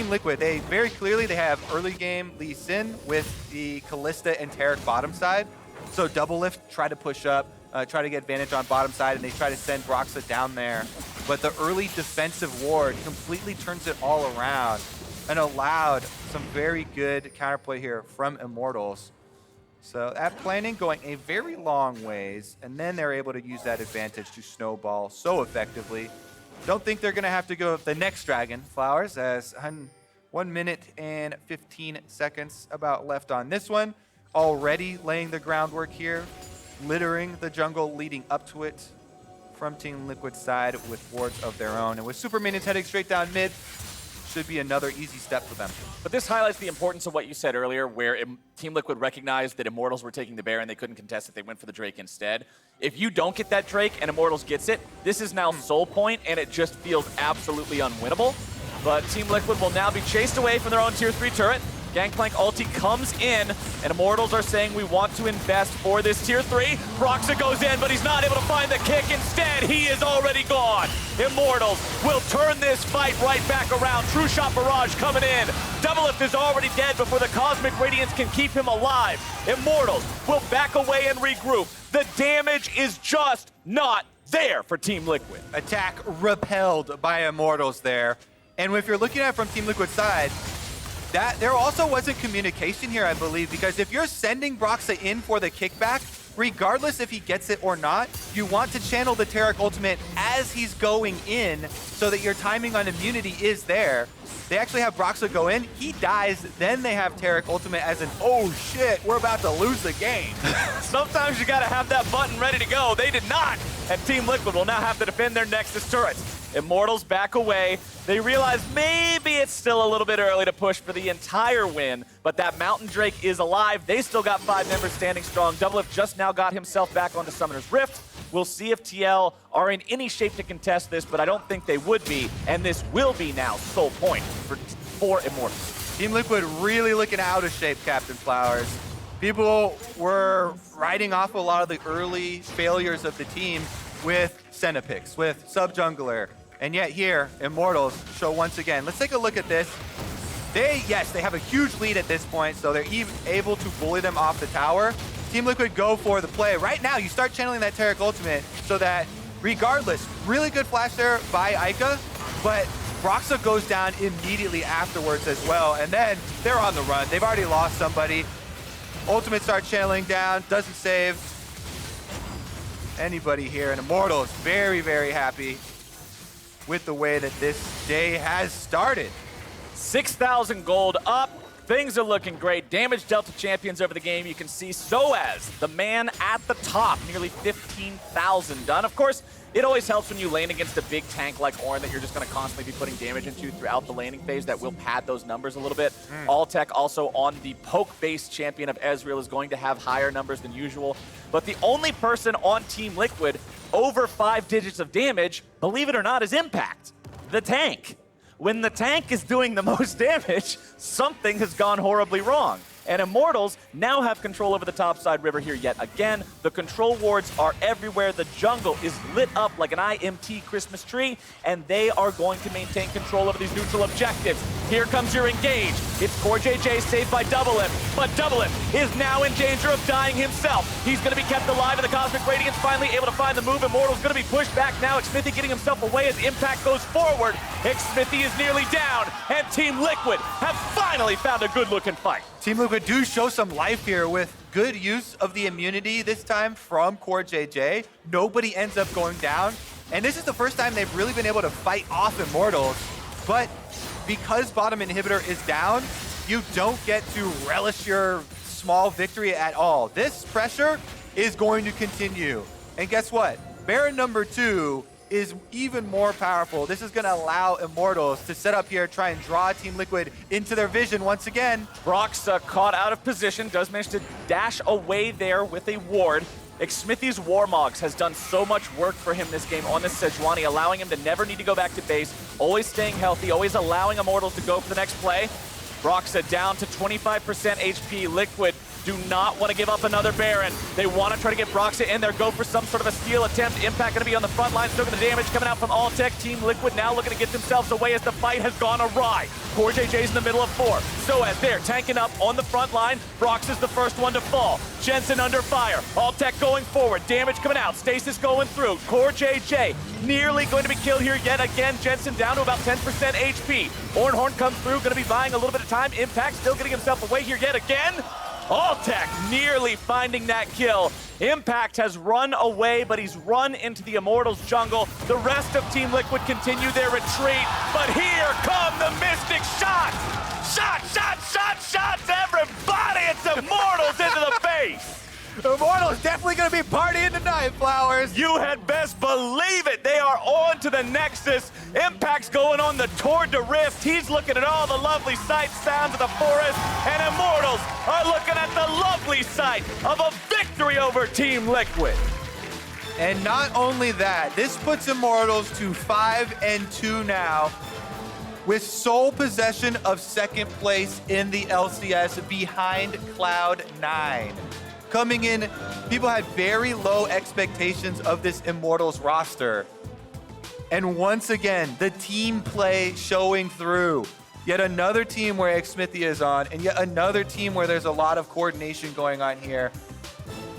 Liquid, they very clearly, they have early game Lee Sin with the Kalista and Taric bottom side. So Doublelift try to push up, try to get advantage on bottom side, and they try to send Broxah down there. But the early defensive ward completely turns it all around and allowed some very good counterplay here from Immortals. So that planning going a very long ways, and then they're able to use that advantage to snowball so effectively. Don't think they're going to have to go the next dragon, Flowers, as 1 minute and 15 seconds about left on this one. Already laying the groundwork here, littering the jungle leading up to it from Team Liquid's side with wards of their own. And with super minions heading straight down mid, should be another easy step for them. But this highlights the importance of what you said earlier, where Team Liquid recognized that Immortals were taking the Baron, they couldn't contest it, they went for the Drake instead. If you don't get that Drake and Immortals gets it, this is now soul point, and it just feels absolutely unwinnable. But Team Liquid will now be chased away from their own tier 3 turret. Gangplank ulti comes in, and Immortals are saying we want to invest for this tier 3. Broxah goes in, but he's not able to find the kick. Instead, he is already gone. Immortals will turn this fight right back around. True Shot Barrage coming in. Doublelift is already dead before the Cosmic Radiance can keep him alive. Immortals will back away and regroup. The damage is just not there for Team Liquid. Attack repelled by Immortals there. And if you're looking at it from Team Liquid's side, that there also wasn't communication here, I believe, because if you're sending Broxah in for the kickback, regardless if he gets it or not, you want to channel the Taric ultimate as he's going in so that your timing on immunity is there. They actually have Broxah go in, he dies, then they have Taric ultimate as an, oh shit, we're about to lose the game. Sometimes you gotta have that button ready to go. They did not. And Team Liquid will now have to defend their Nexus turrets. Immortals back away. They realize maybe it's still a little bit early to push for the entire win, but that Mountain Drake is alive. They still got 5 members standing strong. Doublelift just now got himself back onto Summoner's Rift. We'll see if TL are in any shape to contest this, but I don't think they would be, and this will be now sole point for Immortals. Team Liquid really looking out of shape, Captain Flowers. People were riding off a lot of the early failures of the team with Senna-picks, with sub-jungler. And yet here, Immortals show once again. Let's take a look at this. They have a huge lead at this point, so they're even able to bully them off the tower. Team Liquid go for the play. Right now, you start channeling that Taric ultimate so that regardless, really good flash there by Eika, but Broxah goes down immediately afterwards as well. And then they're on the run. They've already lost somebody. Ultimate starts channeling down, doesn't save anybody here. And Immortals very, very happy with the way that this day has started. 6,000 gold up. Things are looking great. Damage dealt to champions over the game. You can see sOAZ, the man at the top, nearly 15,000 done. Of course, it always helps when you lane against a big tank like Ornn that you're just going to constantly be putting damage into throughout the laning phase. That will pad those numbers a little bit. Altec also on the poke-based champion of Ezreal is going to have higher numbers than usual. But the only person on Team Liquid over 5 digits of damage, believe it or not, is Impact, the tank. When the tank is doing the most damage, something has gone horribly wrong. And Immortals now have control over the topside river here yet again. The control wards are everywhere. The jungle is lit up like an IMT Christmas tree, and they are going to maintain control over these neutral objectives. Here comes your engage. It's CoreJJ saved by Doublelift, but Doublelift is now in danger of dying himself. He's going to be kept alive, and the Cosmic Radiance finally able to find the move. Immortal's going to be pushed back now. Xmithie getting himself away as Impact goes forward. Xmithie is nearly down, and Team Liquid have finally found a good-looking fight. Team Liquid do show some life here with good use of the immunity this time from CoreJJ. Nobody ends up going down. And this is the first time they've really been able to fight off Immortals. But because bottom inhibitor is down, you don't get to relish your small victory at all. This pressure is going to continue. And guess what? Baron number 2 is even more powerful. This is going to allow Immortals to set up here, try and draw Team Liquid into their vision once again. Broxah caught out of position, does manage to dash away there with a ward. Xmithie's Warmogs has done so much work for him this game on this Sejuani, allowing him to never need to go back to base, always staying healthy, always allowing Immortals to go for the next play. Broxah down to 25% HP. Liquid do not want to give up another Baron. They want to try to get Broxah in there, go for some sort of a steal attempt. Impact going to be on the front line, still going to damage coming out from Altec. Team Liquid now looking to get themselves away as the fight has gone awry. CoreJJ's in the middle of 4. sOAZ there, tanking up on the front line. Broxah's the first one to fall. Jensen under fire. Altec going forward. Damage coming out. Stasis going through. CoreJJ nearly going to be killed here yet again. Jensen down to about 10% HP. Ornn comes through, going to be buying a little bit of time. Impact still getting himself away here yet again. Altec nearly finding that kill. Impact has run away, but he's run into the Immortals jungle. The rest of Team Liquid continue their retreat, but here come the Mystic shots! Shots, everybody! It's Immortals into the face! Immortals definitely going to be partying tonight, Flowers. You had best believe it. They are on to the Nexus. Impact's going on the Tour de Rift. He's looking at all the lovely sights, sounds of the forest, and Immortals are looking at the lovely sight of a victory over Team Liquid. And not only that, this puts Immortals to 5-2 now, with sole possession of second place in the LCS behind Cloud9. Coming in, people had very low expectations of this Immortals roster. And once again, the team play showing through. Yet another team where Xmithie is on, and yet another team where there's a lot of coordination going on here.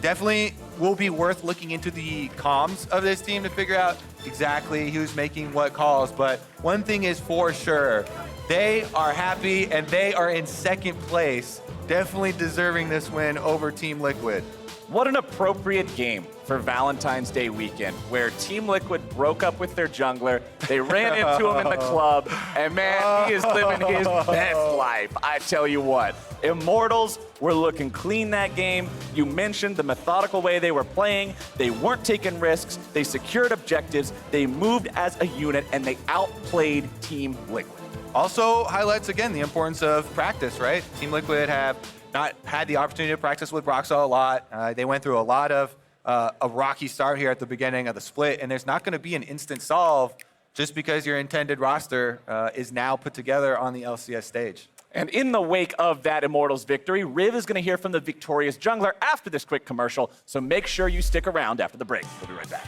Definitely will be worth looking into the comms of this team to figure out exactly who's making what calls. But one thing is for sure, they are happy and they are in second place. Definitely deserving this win over Team Liquid. What an appropriate game for Valentine's Day weekend, where Team Liquid broke up with their jungler. They ran into him in the club, and man, he is living his best life. I tell you what, Immortals were looking clean that game. You mentioned the methodical way they were playing. They weren't taking risks. They secured objectives. They moved as a unit, and they outplayed Team Liquid. Also highlights, again, the importance of practice, right? Team Liquid have not had the opportunity to practice with Broxah a lot. They went through a lot of a rocky start here at the beginning of the split, and there's not going to be an instant solve just because your intended roster is now put together on the LCS stage. And in the wake of that Immortals victory, Riv is going to hear from the victorious jungler after this quick commercial, so make sure you stick around after the break. We'll be right back.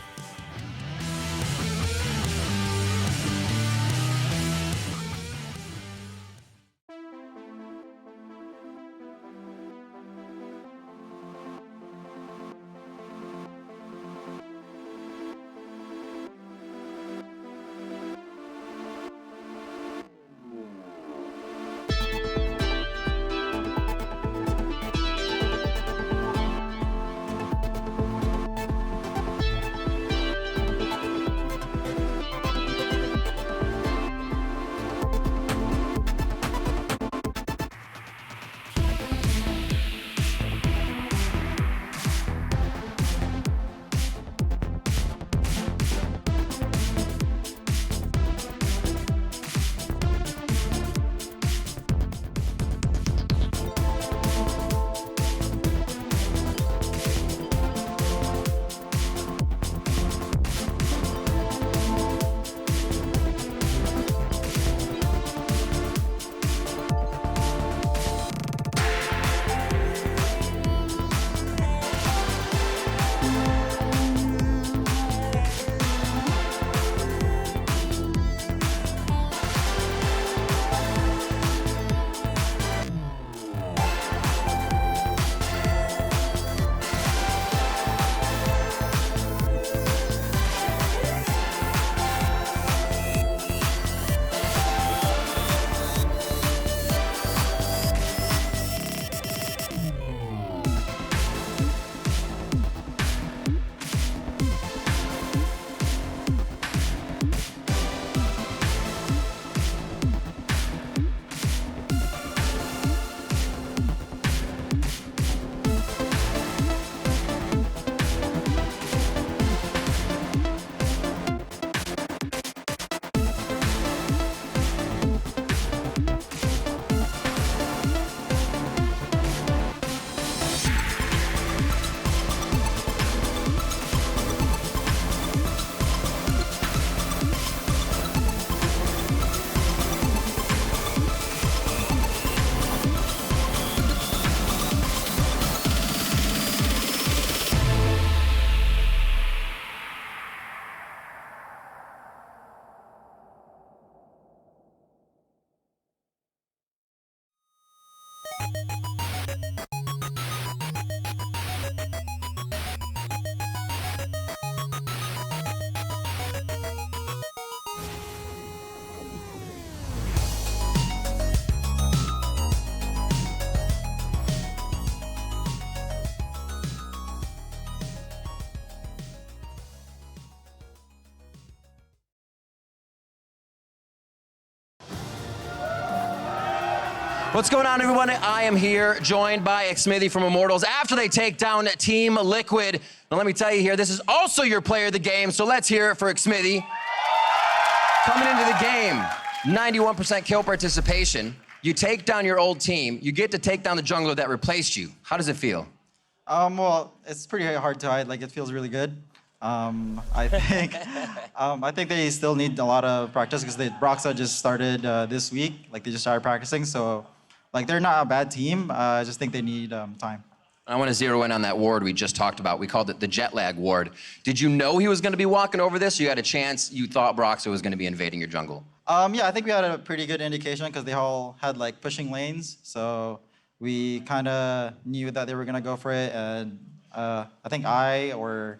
What's going on, everyone? I am here, joined by Xmithie from Immortals after they take down Team Liquid. Now, let me tell you here, this is also your player of the game, so let's hear it for Xmithie. Coming into the game, 91% kill participation. You take down your old team. You get to take down the jungler that replaced you. How does it feel? Well, it's pretty hard to hide. Like, it feels really good. I think they still need a lot of practice because Broxah just started this week. Like, they just started practicing, so like they're not a bad team. I just think they need time. I want to zero in on that ward we just talked about. We called it the jet lag ward. Did you know he was going to be walking over this? Or you had a chance. You thought Broxah was going to be invading your jungle. Yeah, I think we had a pretty good indication because they all had like pushing lanes, so we kind of knew that they were gonna go for it. And I think I or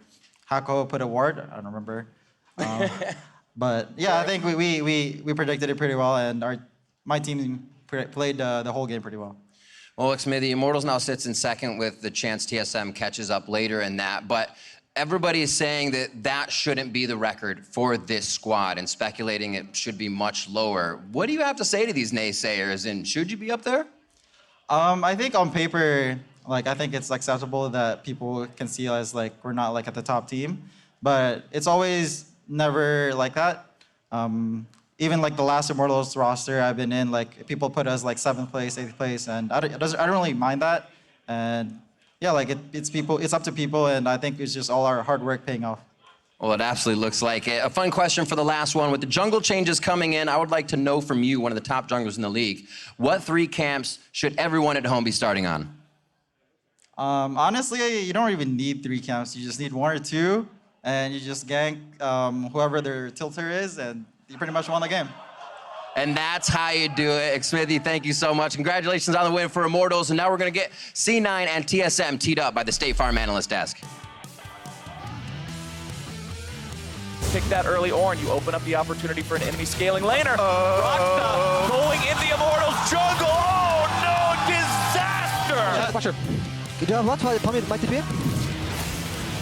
Hakuho put a ward. I don't remember, but yeah, I think we predicted it pretty well, and my team played the whole game pretty well. Well, Xmithie, Immortals now sits in second with the chance TSM catches up later in that, but everybody is saying that that shouldn't be the record for this squad and speculating it should be much lower. What do you have to say to these naysayers, and should you be up there? I think on paper, like, I think it's acceptable that people can see us like we're not like at the top team, but it's always never like that. Even like the last Immortals roster I've been in, like people put us like 7th place, 8th place, and I don't really mind that. And yeah, like it's up to people, and I think it's just all our hard work paying off. Well, it absolutely looks like it. A fun question for the last one. With the jungle changes coming in, I would like to know from you, one of the top junglers in the league, what 3 camps should everyone at home be starting on? Honestly, you don't even need 3 camps. You just need 1 or 2, and you just gank whoever their tilter is, and you pretty much won the game. And that's how you do it. Xmithie, thank you so much. Congratulations on the win for Immortals. And now we're going to get C9 and TSM teed up by the State Farm analyst desk. Pick that early Ornn, you open up the opportunity for an enemy scaling laner. Broxah going in the Immortals jungle. Oh no, disaster! You do have what for my TP?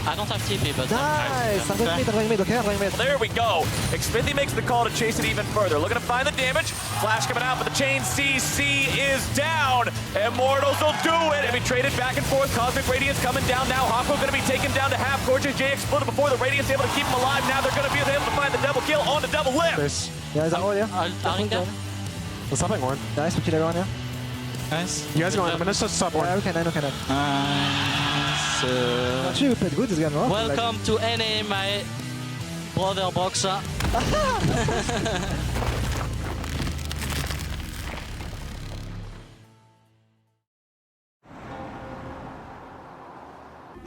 I don't have TP, but... Nice! I'm going mid, okay? I'm going mid. There we go. Xmithie makes the call to chase it even further. Looking to find the damage. Flash coming out, but the chain CC is down. Immortals will do it. And we traded back and forth. Cosmic Radiance coming down now. Hakuho going to be taken down to half. CoreJJ exploded before the Radiance able to keep him alive. Now they're going to be able to find the double kill on the Doublelift. Yeah, is that all, yeah? What's happening, Ornn? Nice, we kill everyone, yeah? Nice. You guys are going. I'm gonna just sub Ornn. Yeah, okay. Actually, we played good this game, no? Welcome to NA, my brother Broxah.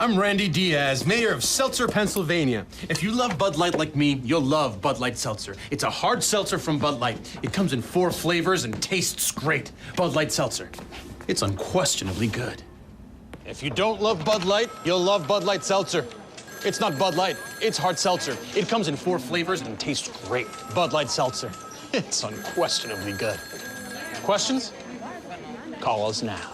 I'm Randy Diaz, mayor of Seltzer, Pennsylvania. If you love Bud Light like me, you'll love Bud Light Seltzer. It's a hard seltzer from Bud Light. It comes in 4 flavors and tastes great. Bud Light Seltzer. It's unquestionably good. If you don't love Bud Light, you'll love Bud Light Seltzer. It's not Bud Light, it's hard seltzer. It comes in 4 flavors and tastes great. Bud Light Seltzer. It's unquestionably good. Questions? Call us now.